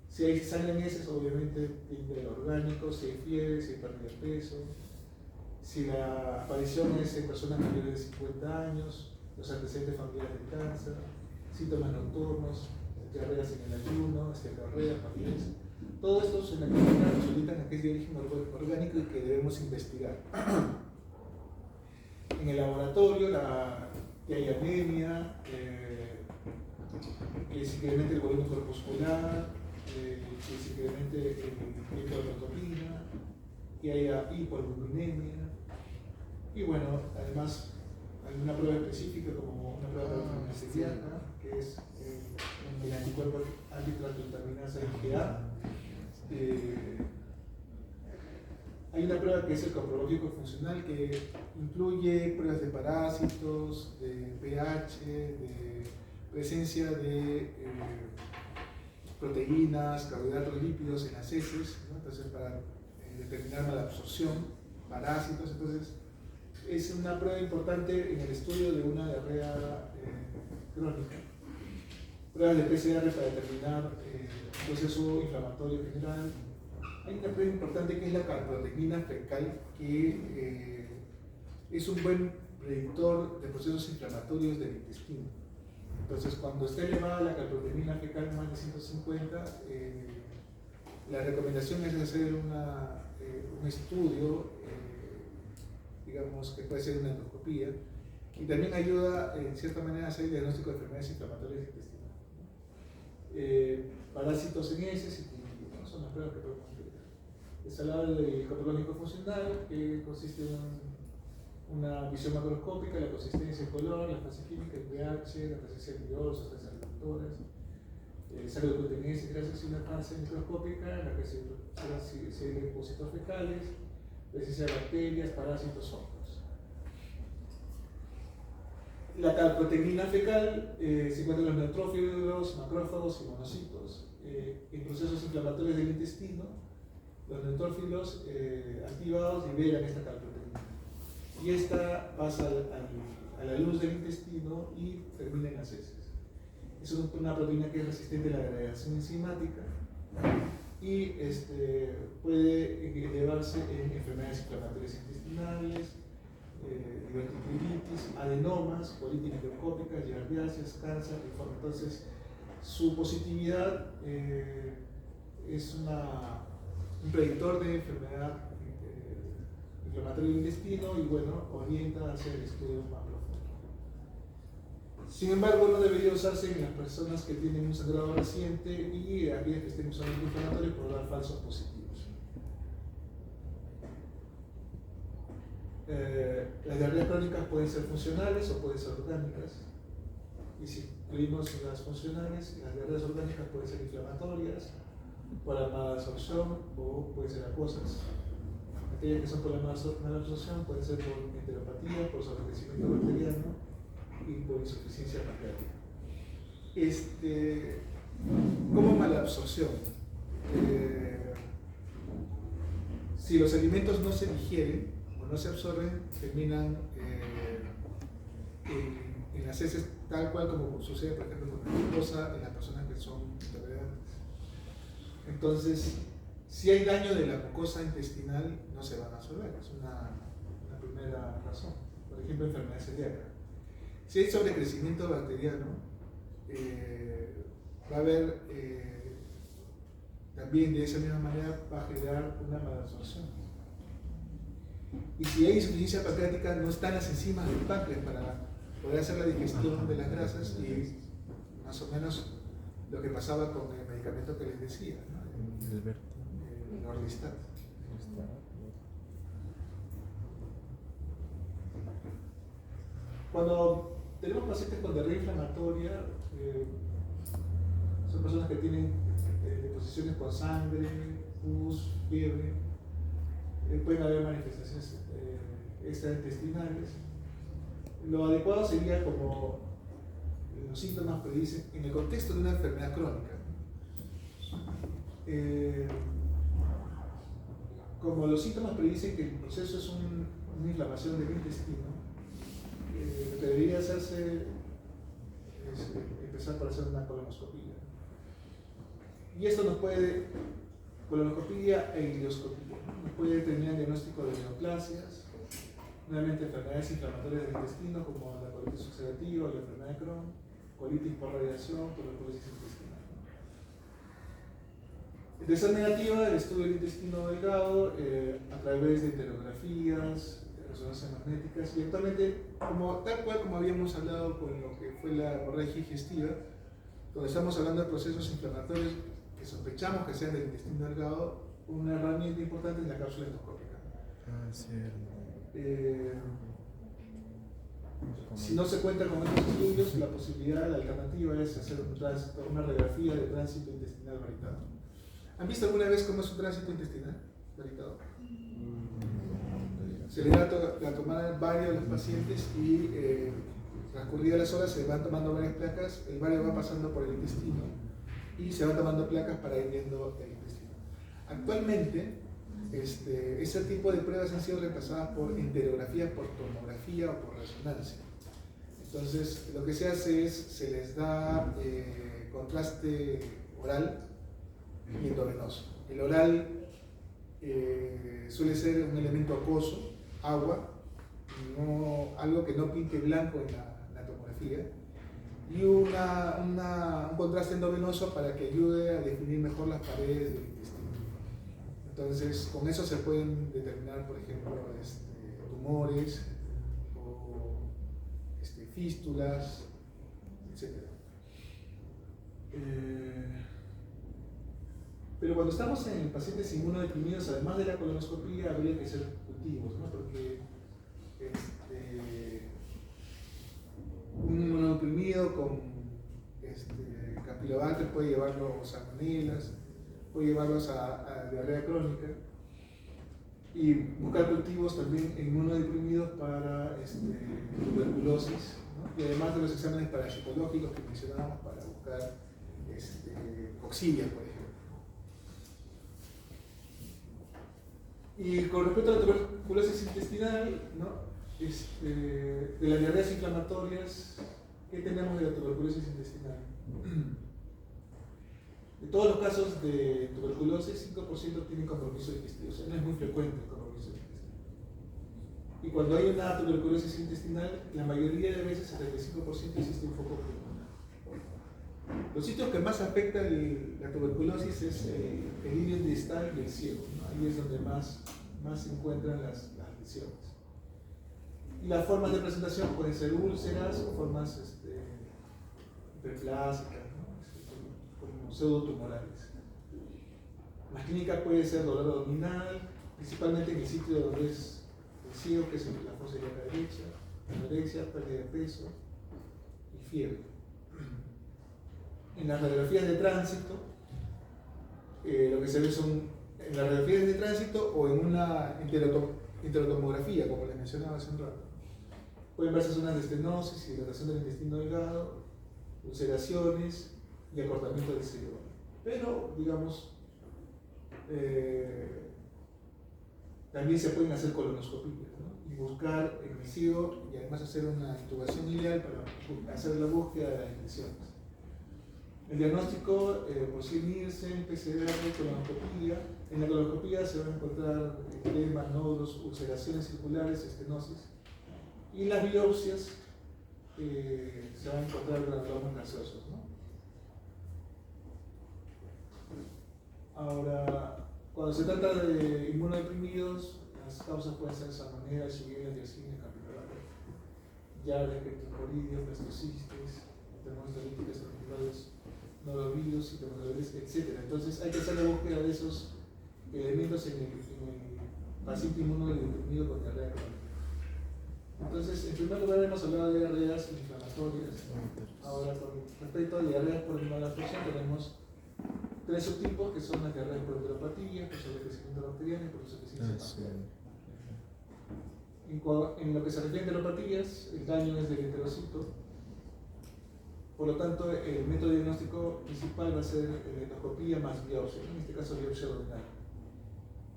Si hay sangre en heces, obviamente tiende al orgánico. Si hay fiebre, si hay pérdida de peso, si la aparición es en personas mayores de 50 años, los antecedentes familiares de cáncer, síntomas nocturnos, diarreas en el ayuno, esteatorrea, palidez. Todo esto en la clínica nos indican que es de origen orgánico y que debemos investigar. En el laboratorio, que hay anemia, que se incremente el volumen corpuscular, que se incremente el hipoproteína, que haya hipoalbuminemia. Y bueno, además hay una prueba específica como una prueba de enfermedad celíaca, que es el anticuerpo antitransglutaminasa IgA. Hay una prueba que es el comprológico funcional, que incluye pruebas de parásitos, de pH, de presencia de proteínas, carbohidratos, lípidos en las heces, ¿no? Entonces, para determinar la absorción, parásitos. Entonces, es una prueba importante en el estudio de una diarrea crónica. Pruebas de PCR para determinar el proceso inflamatorio general. Hay una prueba importante que es la calprotectina fecal, que es un buen predictor de procesos inflamatorios del intestino. Entonces, cuando esté elevada la calprotectina fecal más de 150, la recomendación es hacer un estudio, digamos que puede ser una endoscopía, y también ayuda en cierta manera a hacer el diagnóstico de enfermedades inflamatorias intestinales. Parásitos en heces y ¿no? Son las pruebas que podemos utilizar. Es hablado del patológico funcional, que consiste en una visión macroscópica, la consistencia, el color, la fase química, el pH, la presencia de almidolos, sustancias reductoras, el sangre de en heces, gracias a una fase microscópica en la que se ven depósitos fecales, presencia de bacterias, parásitos, hongos. La calprotectina fecal se encuentra en los neutrófilos, macrófagos y monocitos. En procesos inflamatorios del intestino, los neutrófilos activados liberan esta calprotectina. Y esta pasa a la luz del intestino y termina en las heces. Es una proteína que es resistente a la degradación enzimática y puede elevarse en enfermedades inflamatorias intestinales, diverticulitis, adenomas, colitis microscópicas, giardiáceas, cáncer, linfoma. Entonces, su positividad es un predictor de enfermedad inflamatoria del intestino y bueno, orienta hacia el estudio más profundo. Sin embargo, no debería usarse en las personas que tienen un sangrado reciente y aquellas que estén usando antiinflamatorios por dar falsos positivos. Las diarreas crónicas pueden ser funcionales o pueden ser orgánicas. Y si incluimos las funcionales, las diarreas orgánicas pueden ser inflamatorias, por la mala absorción o pueden ser acuosas. Aquellas que son por la mala absorción pueden ser por enteropatía, por sobrecrecimiento bacteriano y por insuficiencia pancreática. ¿Cómo mala absorción? Si los alimentos no se digieren o no se absorben, terminan en las heces, tal cual como sucede, por ejemplo, con la glucosa en las personas que son intolerantes. Entonces, si hay daño de la mucosa intestinal, no se van a absorber. Es una primera razón. Por ejemplo, enfermedad celíaca. Si hay sobrecrecimiento bacteriano, va a haber también de esa misma manera va a generar una malabsorción. Y si hay insuficiencia pancreática, no están las enzimas del páncreas para poder hacer la digestión de las grasas y más o menos lo que pasaba con el medicamento que les decía, ¿no? El Orlistat. Cuando tenemos pacientes con diarrea inflamatoria, son personas que tienen deposiciones con sangre, pus, fiebre, pueden haber manifestaciones extraintestinales. Lo adecuado sería, como los síntomas predicen, en el contexto de una enfermedad crónica. Como los síntomas predicen que el proceso es una inflamación del intestino, lo que debería hacerse es empezar por hacer una colonoscopia. Y esto nos puede, colonoscopia e ileoscopia, nos puede determinar el diagnóstico de neoplasias, nuevamente enfermedades inflamatorias del intestino como la colitis ulcerativa, la enfermedad de Crohn, colitis por radiación, tuberculosis intestinal. De ser negativa, el estudio del intestino delgado a través de enterografías, resonancias magnéticas y actualmente, tal cual como habíamos hablado con lo que fue la hemorragia digestiva, cuando estamos hablando de procesos inflamatorios que sospechamos que sean del intestino delgado, una herramienta importante es la cápsula endoscópica. Ah, cierto. Si no se cuenta con estos estudios, la posibilidad, la alternativa es hacer una radiografía de tránsito intestinal varitado. ¿Han visto alguna vez cómo es un tránsito intestinal varitado? Se le da la tomada varios de los pacientes y transcurridas las horas se van tomando varias placas, el vario va pasando por el intestino y se van tomando placas para ir viendo el intestino. Actualmente, ese tipo de pruebas han sido reemplazadas por enterografía, por tomografía o por resonancia. Entonces, lo que se hace es, se les da contraste oral y endovenoso. El oral suele ser un elemento acuoso, agua, algo que no pinte blanco en la tomografía, y un contraste endovenoso para que ayude a definir mejor las paredes del intestino. Entonces, con eso se pueden determinar, por ejemplo, tumores o fístulas, etc. Pero cuando estamos en pacientes inmunodeprimidos, además de la colonoscopia, habría que hacer cultivos, ¿no? Porque un inmunodeprimido con campylobacter puede llevarlo a salmonelas, puede llevarlos a diarrea crónica, y buscar cultivos también en inmunodeprimidos para tuberculosis, ¿no? Y además de los exámenes parasitológicos que mencionábamos para buscar coxilia, por ejemplo. Y con respecto a la tuberculosis intestinal, ¿no? De las diarreas inflamatorias, ¿qué tenemos de la tuberculosis intestinal? De todos los casos de tuberculosis, 5% tienen compromiso digestivo, o sea, no es muy frecuente el compromiso digestivo. Y cuando hay una tuberculosis intestinal, la mayoría de veces, 75%, existe un foco pulmonar. Los sitios que más afecta la tuberculosis es el ilion distal y el ciego, ¿no? Ahí es donde más se encuentran las lesiones. Y las formas de presentación pueden ser úlceras o formas hiperplásicas, ¿no? Como pseudotumorales. La clínica puede ser dolor abdominal, principalmente en el sitio donde es el ciego, que es la fosa ilíaca derecha, anorexia, pérdida de peso y fiebre. En las radiografías de tránsito, lo que se ve son en las radiografías de tránsito o en una enterotomografía, como les mencionaba hace un rato. Pueden verse zonas de estenosis, dilatación del intestino delgado, ulceraciones y acortamiento del ciego. Pero, digamos, también se pueden hacer colonoscopías, ¿no? Y buscar en el ciego y además hacer una intubación ileal para hacer la búsqueda de las lesiones. El diagnóstico por Nielsen, PCR, colonoscopía. En la colonoscopía se van a encontrar edemas, nódulos, ulceraciones circulares, estenosis. Y en las biopsias se van a encontrar granulomas gaseosos, ¿no? Ahora, cuando se trata de inmunodeprimidos, las causas pueden ser salmonella, shigella, dioxina, campylobacter, Yardes, Pectinoridium, Blastocystis, termostolíticas, antivirales, norovirus, citomegavirus, etc. Entonces hay que hacer la búsqueda de esos elementos en el paciente inmunodeprimido con diarrea crónica. Entonces, en primer lugar hemos hablado de diarreas inflamatorias. Ahora, con respecto a diarreas por malabsorción, tenemos tres subtipos, que son las diarreas por enteropatía, por sobrecrecimiento bacteriano y por insuficiencia bacteriana. En lo que se refiere a enteropatías, el daño es del enterocito. Por lo tanto, el método diagnóstico principal va a ser endoscopía más biopsia, en este caso biopsia abdominal.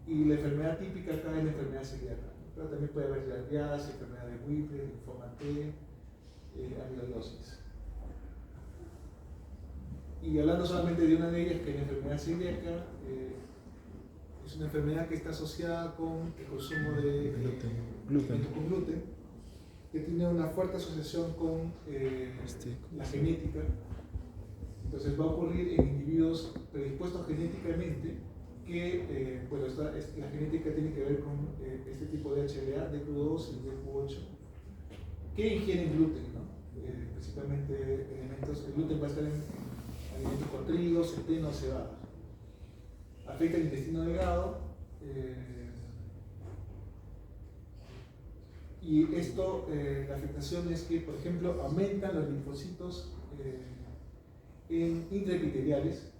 Y la enfermedad típica acá es la enfermedad celíaca, pero también puede haber giardiasis, enfermedad de Whipple, linfoma T, amiloidosis. Y hablando solamente de una de ellas, que es la enfermedad celíaca, es una enfermedad que está asociada con el consumo de alimentos con gluten, que tiene una fuerte asociación con la genética. Entonces va a ocurrir en individuos predispuestos genéticamente que la genética tiene que ver con este tipo de HLA, DQ2 y DQ8, que ingieren gluten, ¿no? Principalmente elementos, el gluten va a estar en alimentos con trigo, centeno, cebada. Afecta el intestino delgado y esto, la afectación es que, por ejemplo, aumentan los linfocitos intraepiteliales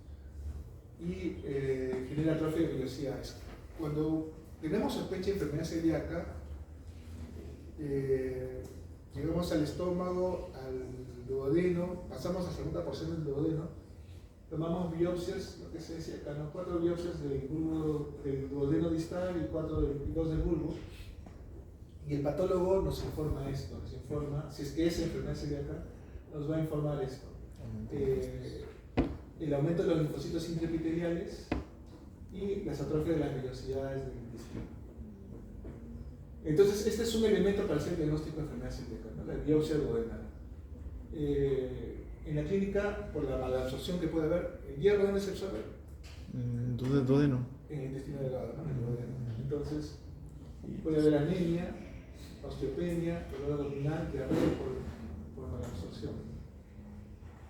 y genera atrofia de vellosidades. Cuando tenemos sospecha de enfermedad celíaca, llegamos al estómago, al duodeno, pasamos a la segunda porción del duodeno, tomamos biopsias, lo que se decía acá, ¿no? 4 biopsias del duodeno distal y 2 del bulbo, y el patólogo nos informa esto, nos informa, si es que es enfermedad celíaca, nos va a informar esto. El aumento de los linfocitos intraepiteliales y las atrofias de las vellosidades del intestino. Entonces, este es un elemento para hacer el diagnóstico de enfermedad celíaca, ¿no? La biopsia duodenal. En la clínica, por la malabsorción que puede haber, ¿el hierro dónde se absorbe? Duodeno. En el intestino delgado, ¿no? En el duodeno. Entonces, puede haber anemia, osteopenia, dolor abdominal, diarrea por malabsorción.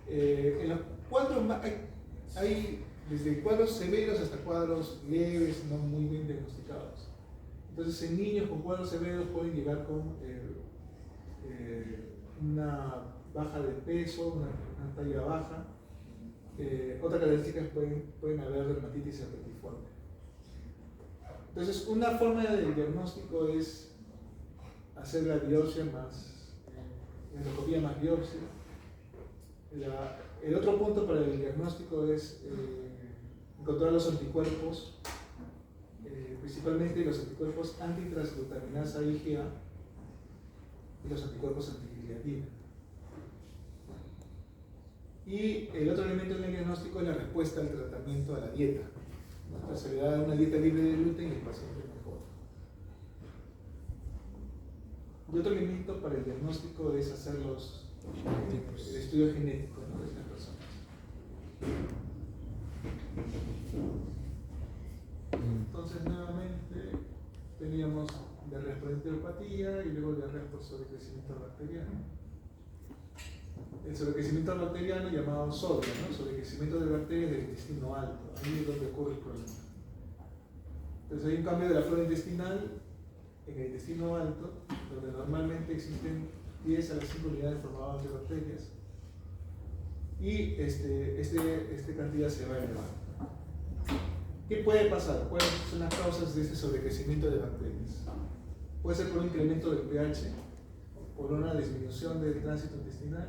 En los cuadros hay desde cuadros severos hasta cuadros leves, no muy bien diagnosticados. Entonces, en niños con cuadros severos pueden llegar con una baja de peso, una talla baja. Otras características pueden haber dermatitis herpetiforme. Entonces, una forma del diagnóstico es hacer la biopsia más endoscopía más biopsia. El otro punto para el diagnóstico es encontrar los anticuerpos, principalmente los anticuerpos antitransglutaminasa IgA y los anticuerpos antigliadina. Y el otro elemento en el diagnóstico es la respuesta al tratamiento, a la dieta. Entonces se le da una dieta libre de gluten y el paciente mejora. Y otro elemento para el diagnóstico es hacer el estudio genético, ¿no? De las personas. Entonces, nuevamente, teníamos diarreas por enteropatía y luego diarreas por sobrecrecimiento bacteriano. El sobrecrecimiento bacteriano, llamado SOBRA, ¿no? Sobrecrecimiento de bacterias del intestino alto, ahí es donde ocurre el problema. Entonces hay un cambio de la flora intestinal en el intestino alto, donde normalmente existen 10 a las 5 unidades formadas de bacterias, y esta cantidad se va elevando. ¿Qué puede pasar? ¿Cuáles son las causas de este sobrecrecimiento de bacterias? Puede ser por un incremento del pH, por una disminución del tránsito intestinal,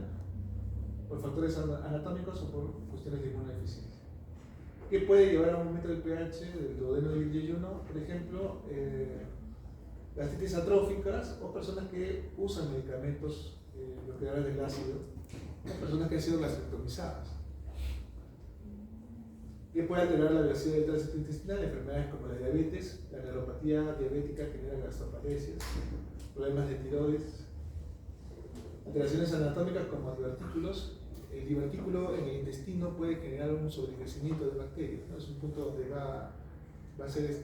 por factores anatómicos o por cuestiones de inmunodeficiencia. ¿Qué puede llevar a un aumento del pH del duodeno y del yeyuno? Por ejemplo, gastritis atróficas o personas que usan medicamentos bloqueadores del ácido, o personas que han sido gastrectomizadas. ¿Qué puede alterar la velocidad del tránsito intestinal? Enfermedades como la diabetes, la neuropatía diabética genera gastroparesias, problemas de tiroides, alteraciones anatómicas como divertículos. El divertículo en el intestino puede generar un sobrecrecimiento de bacterias, ¿no? Es un punto donde va a ser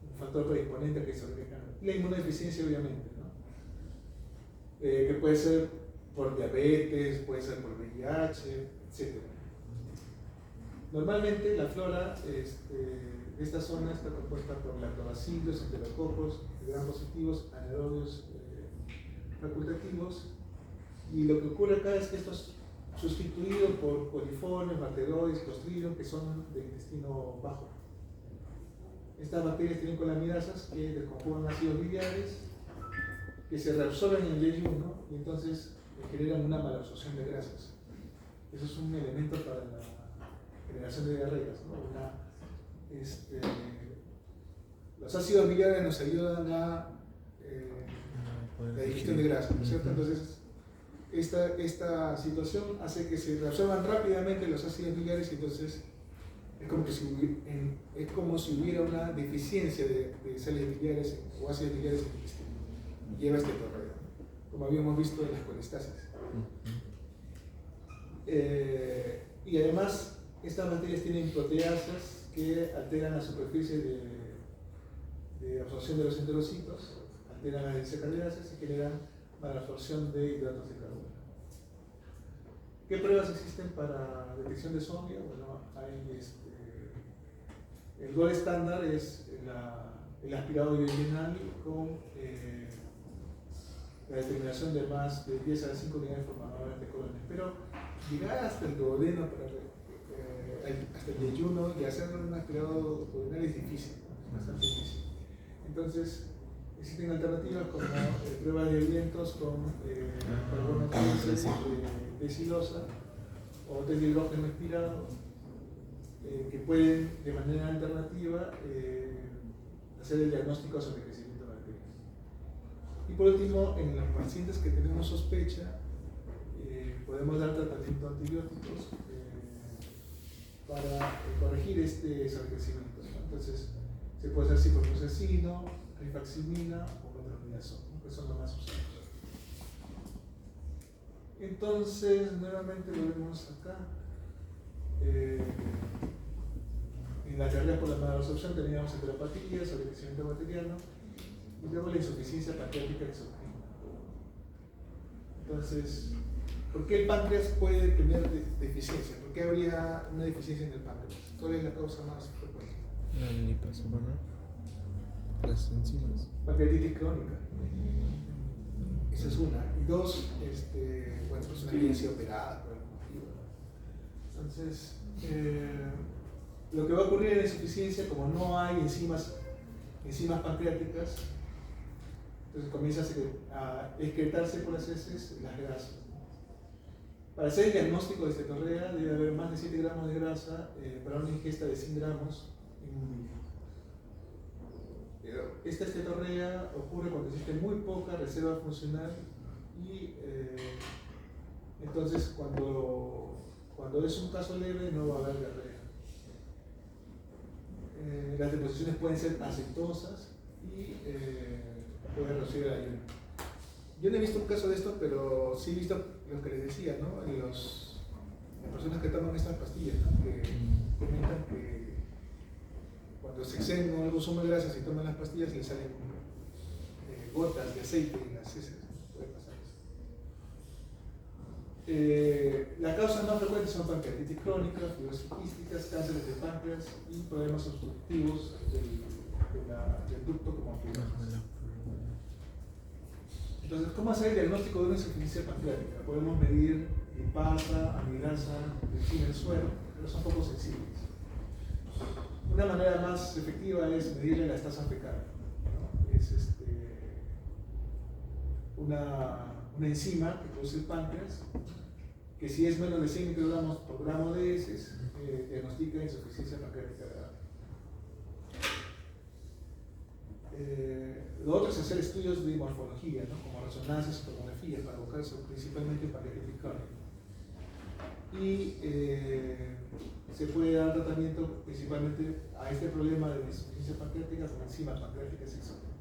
un factor predisponente a que sobrecrezcan. La inmunodeficiencia, obviamente, ¿no? Que puede ser por diabetes, puede ser por VIH, etc. Normalmente la flora Esta zona está compuesta por lactobacilos, enterococos, gram positivos, anaerobios facultativos, y lo que ocurre acá es que esto es sustituido por coliformes, bacteroides, clostridium, que son del intestino bajo. Estas bacterias tienen colamirasas que descomponen ácidos biliares que se reabsorben en el yeyuno y entonces generan una malabsorción de grasas. Eso es un elemento para la generación de diarreas, ¿no? Los ácidos biliares nos ayudan a la digestión de grasas, ¿no es cierto? Entonces, esta situación hace que se reabsorban rápidamente los ácidos biliares y entonces es como si hubiera una deficiencia de sales biliares o ácidos biliares en el intestino. Lleva este torreo, como habíamos visto en las colestasis. Y además, estas bacterias tienen proteasas que alteran la superficie de absorción de los enterocitos, alteran la densidad carbohidrasas y generan malabsorción de hidratos de carbono. ¿Qué pruebas existen para detección de zombie? Bueno, hay el gold estándar es el aspirado biodenal con la determinación de más de 10 a 5 unidades formadoras de colones. Pero llegar hasta el duodeno, hasta el yeyuno y hacer un aspirado duodenal es difícil, es bastante difícil. Entonces, existen alternativas como pruebas de vientos con carbono 15 de silosa o test de hidrógeno expirado que pueden de manera alternativa hacer el diagnóstico sobre el crecimiento de bacterias. Y por último, en los pacientes que tenemos sospecha, podemos dar tratamiento antibióticos para corregir este sobrecrecimiento, ¿no? Entonces, se puede hacer ciprofloxacino, rifaximina o metronidazol, ¿no? Que son los más usados. Entonces, nuevamente lo vemos acá. En la carrera por la malabsorción teníamos enteropatía, sobrecrecimiento bacteriano y luego la insuficiencia pancreática exocrina. Entonces, ¿por qué el páncreas puede tener deficiencia? ¿Por qué habría una deficiencia en el páncreas? ¿Cuál es la causa más frecuente? La lipasomana. Las enzimas. Pancreatitis crónica. Esa es una. Y dos, bueno, pues una evidencia operada por algún motivo, ¿no? Entonces, lo que va a ocurrir en la insuficiencia, como no hay enzimas pancreáticas, entonces comienza a excretarse por las heces las grasas. Para hacer el diagnóstico de estetorrea debe haber más de 7 gramos de grasa para una ingesta de 100 gramos en un día. Esta estetorrea ocurre cuando existe muy poca reserva funcional y entonces cuando es un caso leve no va a haber diarrea. Las deposiciones pueden ser acetosas y pueden reducir el ayuno. Yo no he visto un caso de esto, pero sí he visto lo que les decía, ¿no? Las personas que toman estas pastillas, ¿no? Que comentan que cuando se exceden o algo consumo de grasas y toman las pastillas les salen gotas de aceite en las heces. Puede pasar eso. Las causas más frecuentes son pancreatitis crónica, fibrosis quísticas, cánceres de páncreas y problemas obstructivos del ducto como fibrosis. Entonces, ¿cómo hacer el diagnóstico de una insuficiencia pancreática? Podemos medir lipasa, amilasa, leptina en suero, pero son poco sensibles. Una manera más efectiva es medirle la estasa fecal, ¿no? Es una enzima que produce el páncreas, que si es menos de 100 microgramos por gramo de heces, diagnostica insuficiencia pancreática grave. Lo otro es hacer estudios de morfología, ¿no? Como resonancias o tomografías para buscar principalmente pancreatitis crónica. Y se puede dar tratamiento principalmente a este problema de insuficiencia pancreática con enzimas pancreáticas exógenas.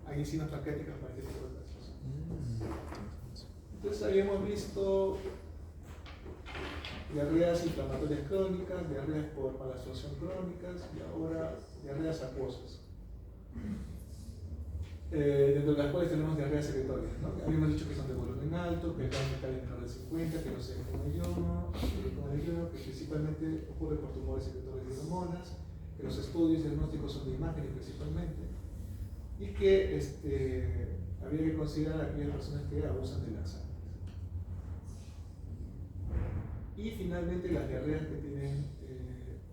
Hay enzimas pancreáticas para este tipo de casos. Entonces habíamos visto diarreas inflamatorias crónicas, diarreas por malabsorción crónicas y ahora diarreas acuosas. Dentro de las cuales tenemos diarreas secretorias, ¿no? Habíamos dicho que son de volumen alto, que el gas metal es menor de 50, que no se con el ayuno, que principalmente ocurre por tumores secretorios de hormonas, que que los estudios diagnósticos son de imágenes principalmente, y que habría que considerar a aquellas personas que abusan de laxantes. Y finalmente las diarreas que tienen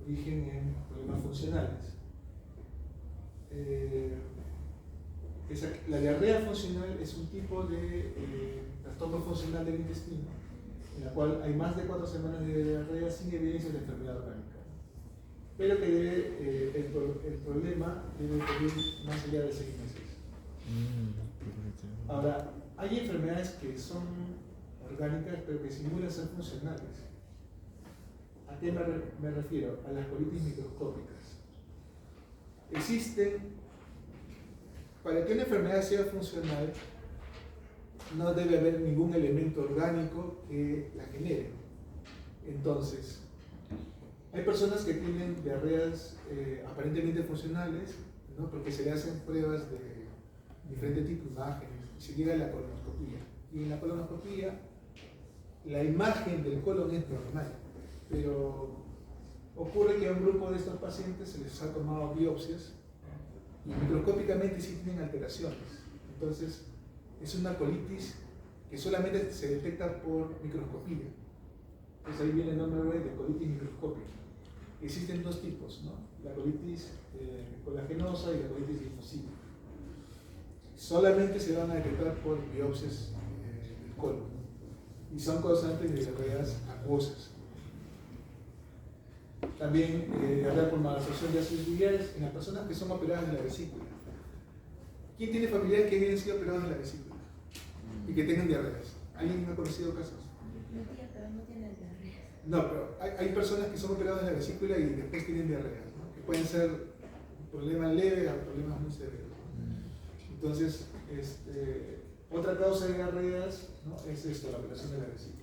origen en problemas funcionales. La diarrea funcional es un tipo de trastorno funcional del intestino, en la cual hay más de 4 semanas de diarrea sin evidencia de enfermedad orgánica, pero que el problema debe ocurrir más allá de 6 meses. Ahora, hay enfermedades que son orgánicas pero que simulan ser funcionales. ¿A qué me refiero? A las colitis microscópicas. Para que una enfermedad sea funcional, no debe haber ningún elemento orgánico que la genere. Entonces, hay personas que tienen diarreas aparentemente funcionales, ¿no? Porque se le hacen pruebas de diferentes tipos de imágenes, y se llega a la colonoscopía. Y en la colonoscopía, la imagen del colon es normal, pero ocurre que a un grupo de estos pacientes se les ha tomado biopsias y microscópicamente sí tienen alteraciones. Entonces, es una colitis que solamente se detecta por microscopía. Entonces ahí viene el nombre de colitis microscópica. Existen 2 tipos, ¿no? La colitis colagenosa y la colitis linfocítica. Solamente se van a detectar por biopsias del colon y son causantes de diarreas acuosas. También diarrea por malabsorción de ácidos biliares en las personas que son operadas de la vesícula. ¿Quién tiene familiares que hayan sido operados de la vesícula y que tengan diarreas? ¿Alguien ha conocido casos? Mi tía, pero no tiene diarrea. No, pero hay personas que son operadas de la vesícula y después tienen diarreas, ¿no? Que pueden ser problemas leves o problemas muy severos. Entonces, otra causa de diarreas, ¿no? Es la operación de la vesícula.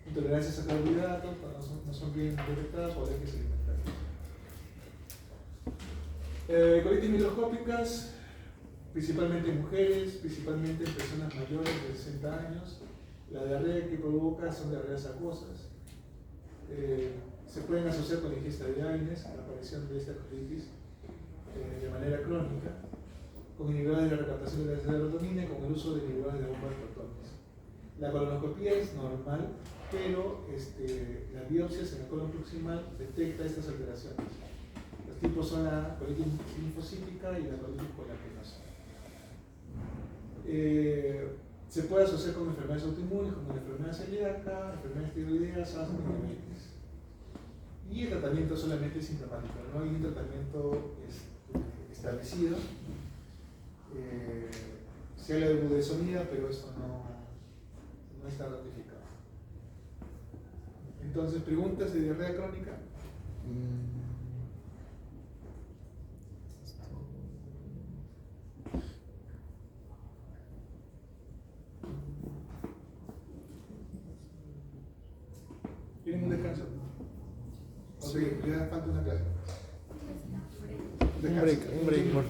Intolerancias a carbohidratos cuando no son bien detectadas o alergias alimentarias. Colitis microscópicas, principalmente en mujeres, principalmente en personas mayores de 60 años. La diarrea que provoca son diarreas acuosas. Se pueden asociar con la ingesta de AINES, la aparición de esta colitis de manera crónica, con inhibidores de la recaptación de la serotonina y con el uso de inhibidores de bomba de protones. La colonoscopía es normal, pero las biopsias en el colon proximal detecta estas alteraciones. Los tipos son la colitis linfocítica y la colitis colagenosa. Se puede asociar con enfermedades autoinmunes como la enfermedad celíaca, enfermedades tiroideas, asma y diabetes. Y el tratamiento solamente es sintomático, no hay un tratamiento establecido. Se habla de budesonida, pero eso no está ratificado. Entonces, preguntas de diarrea crónica. ¿Tienen un descanso? O sea, ya falta una clase. Un break.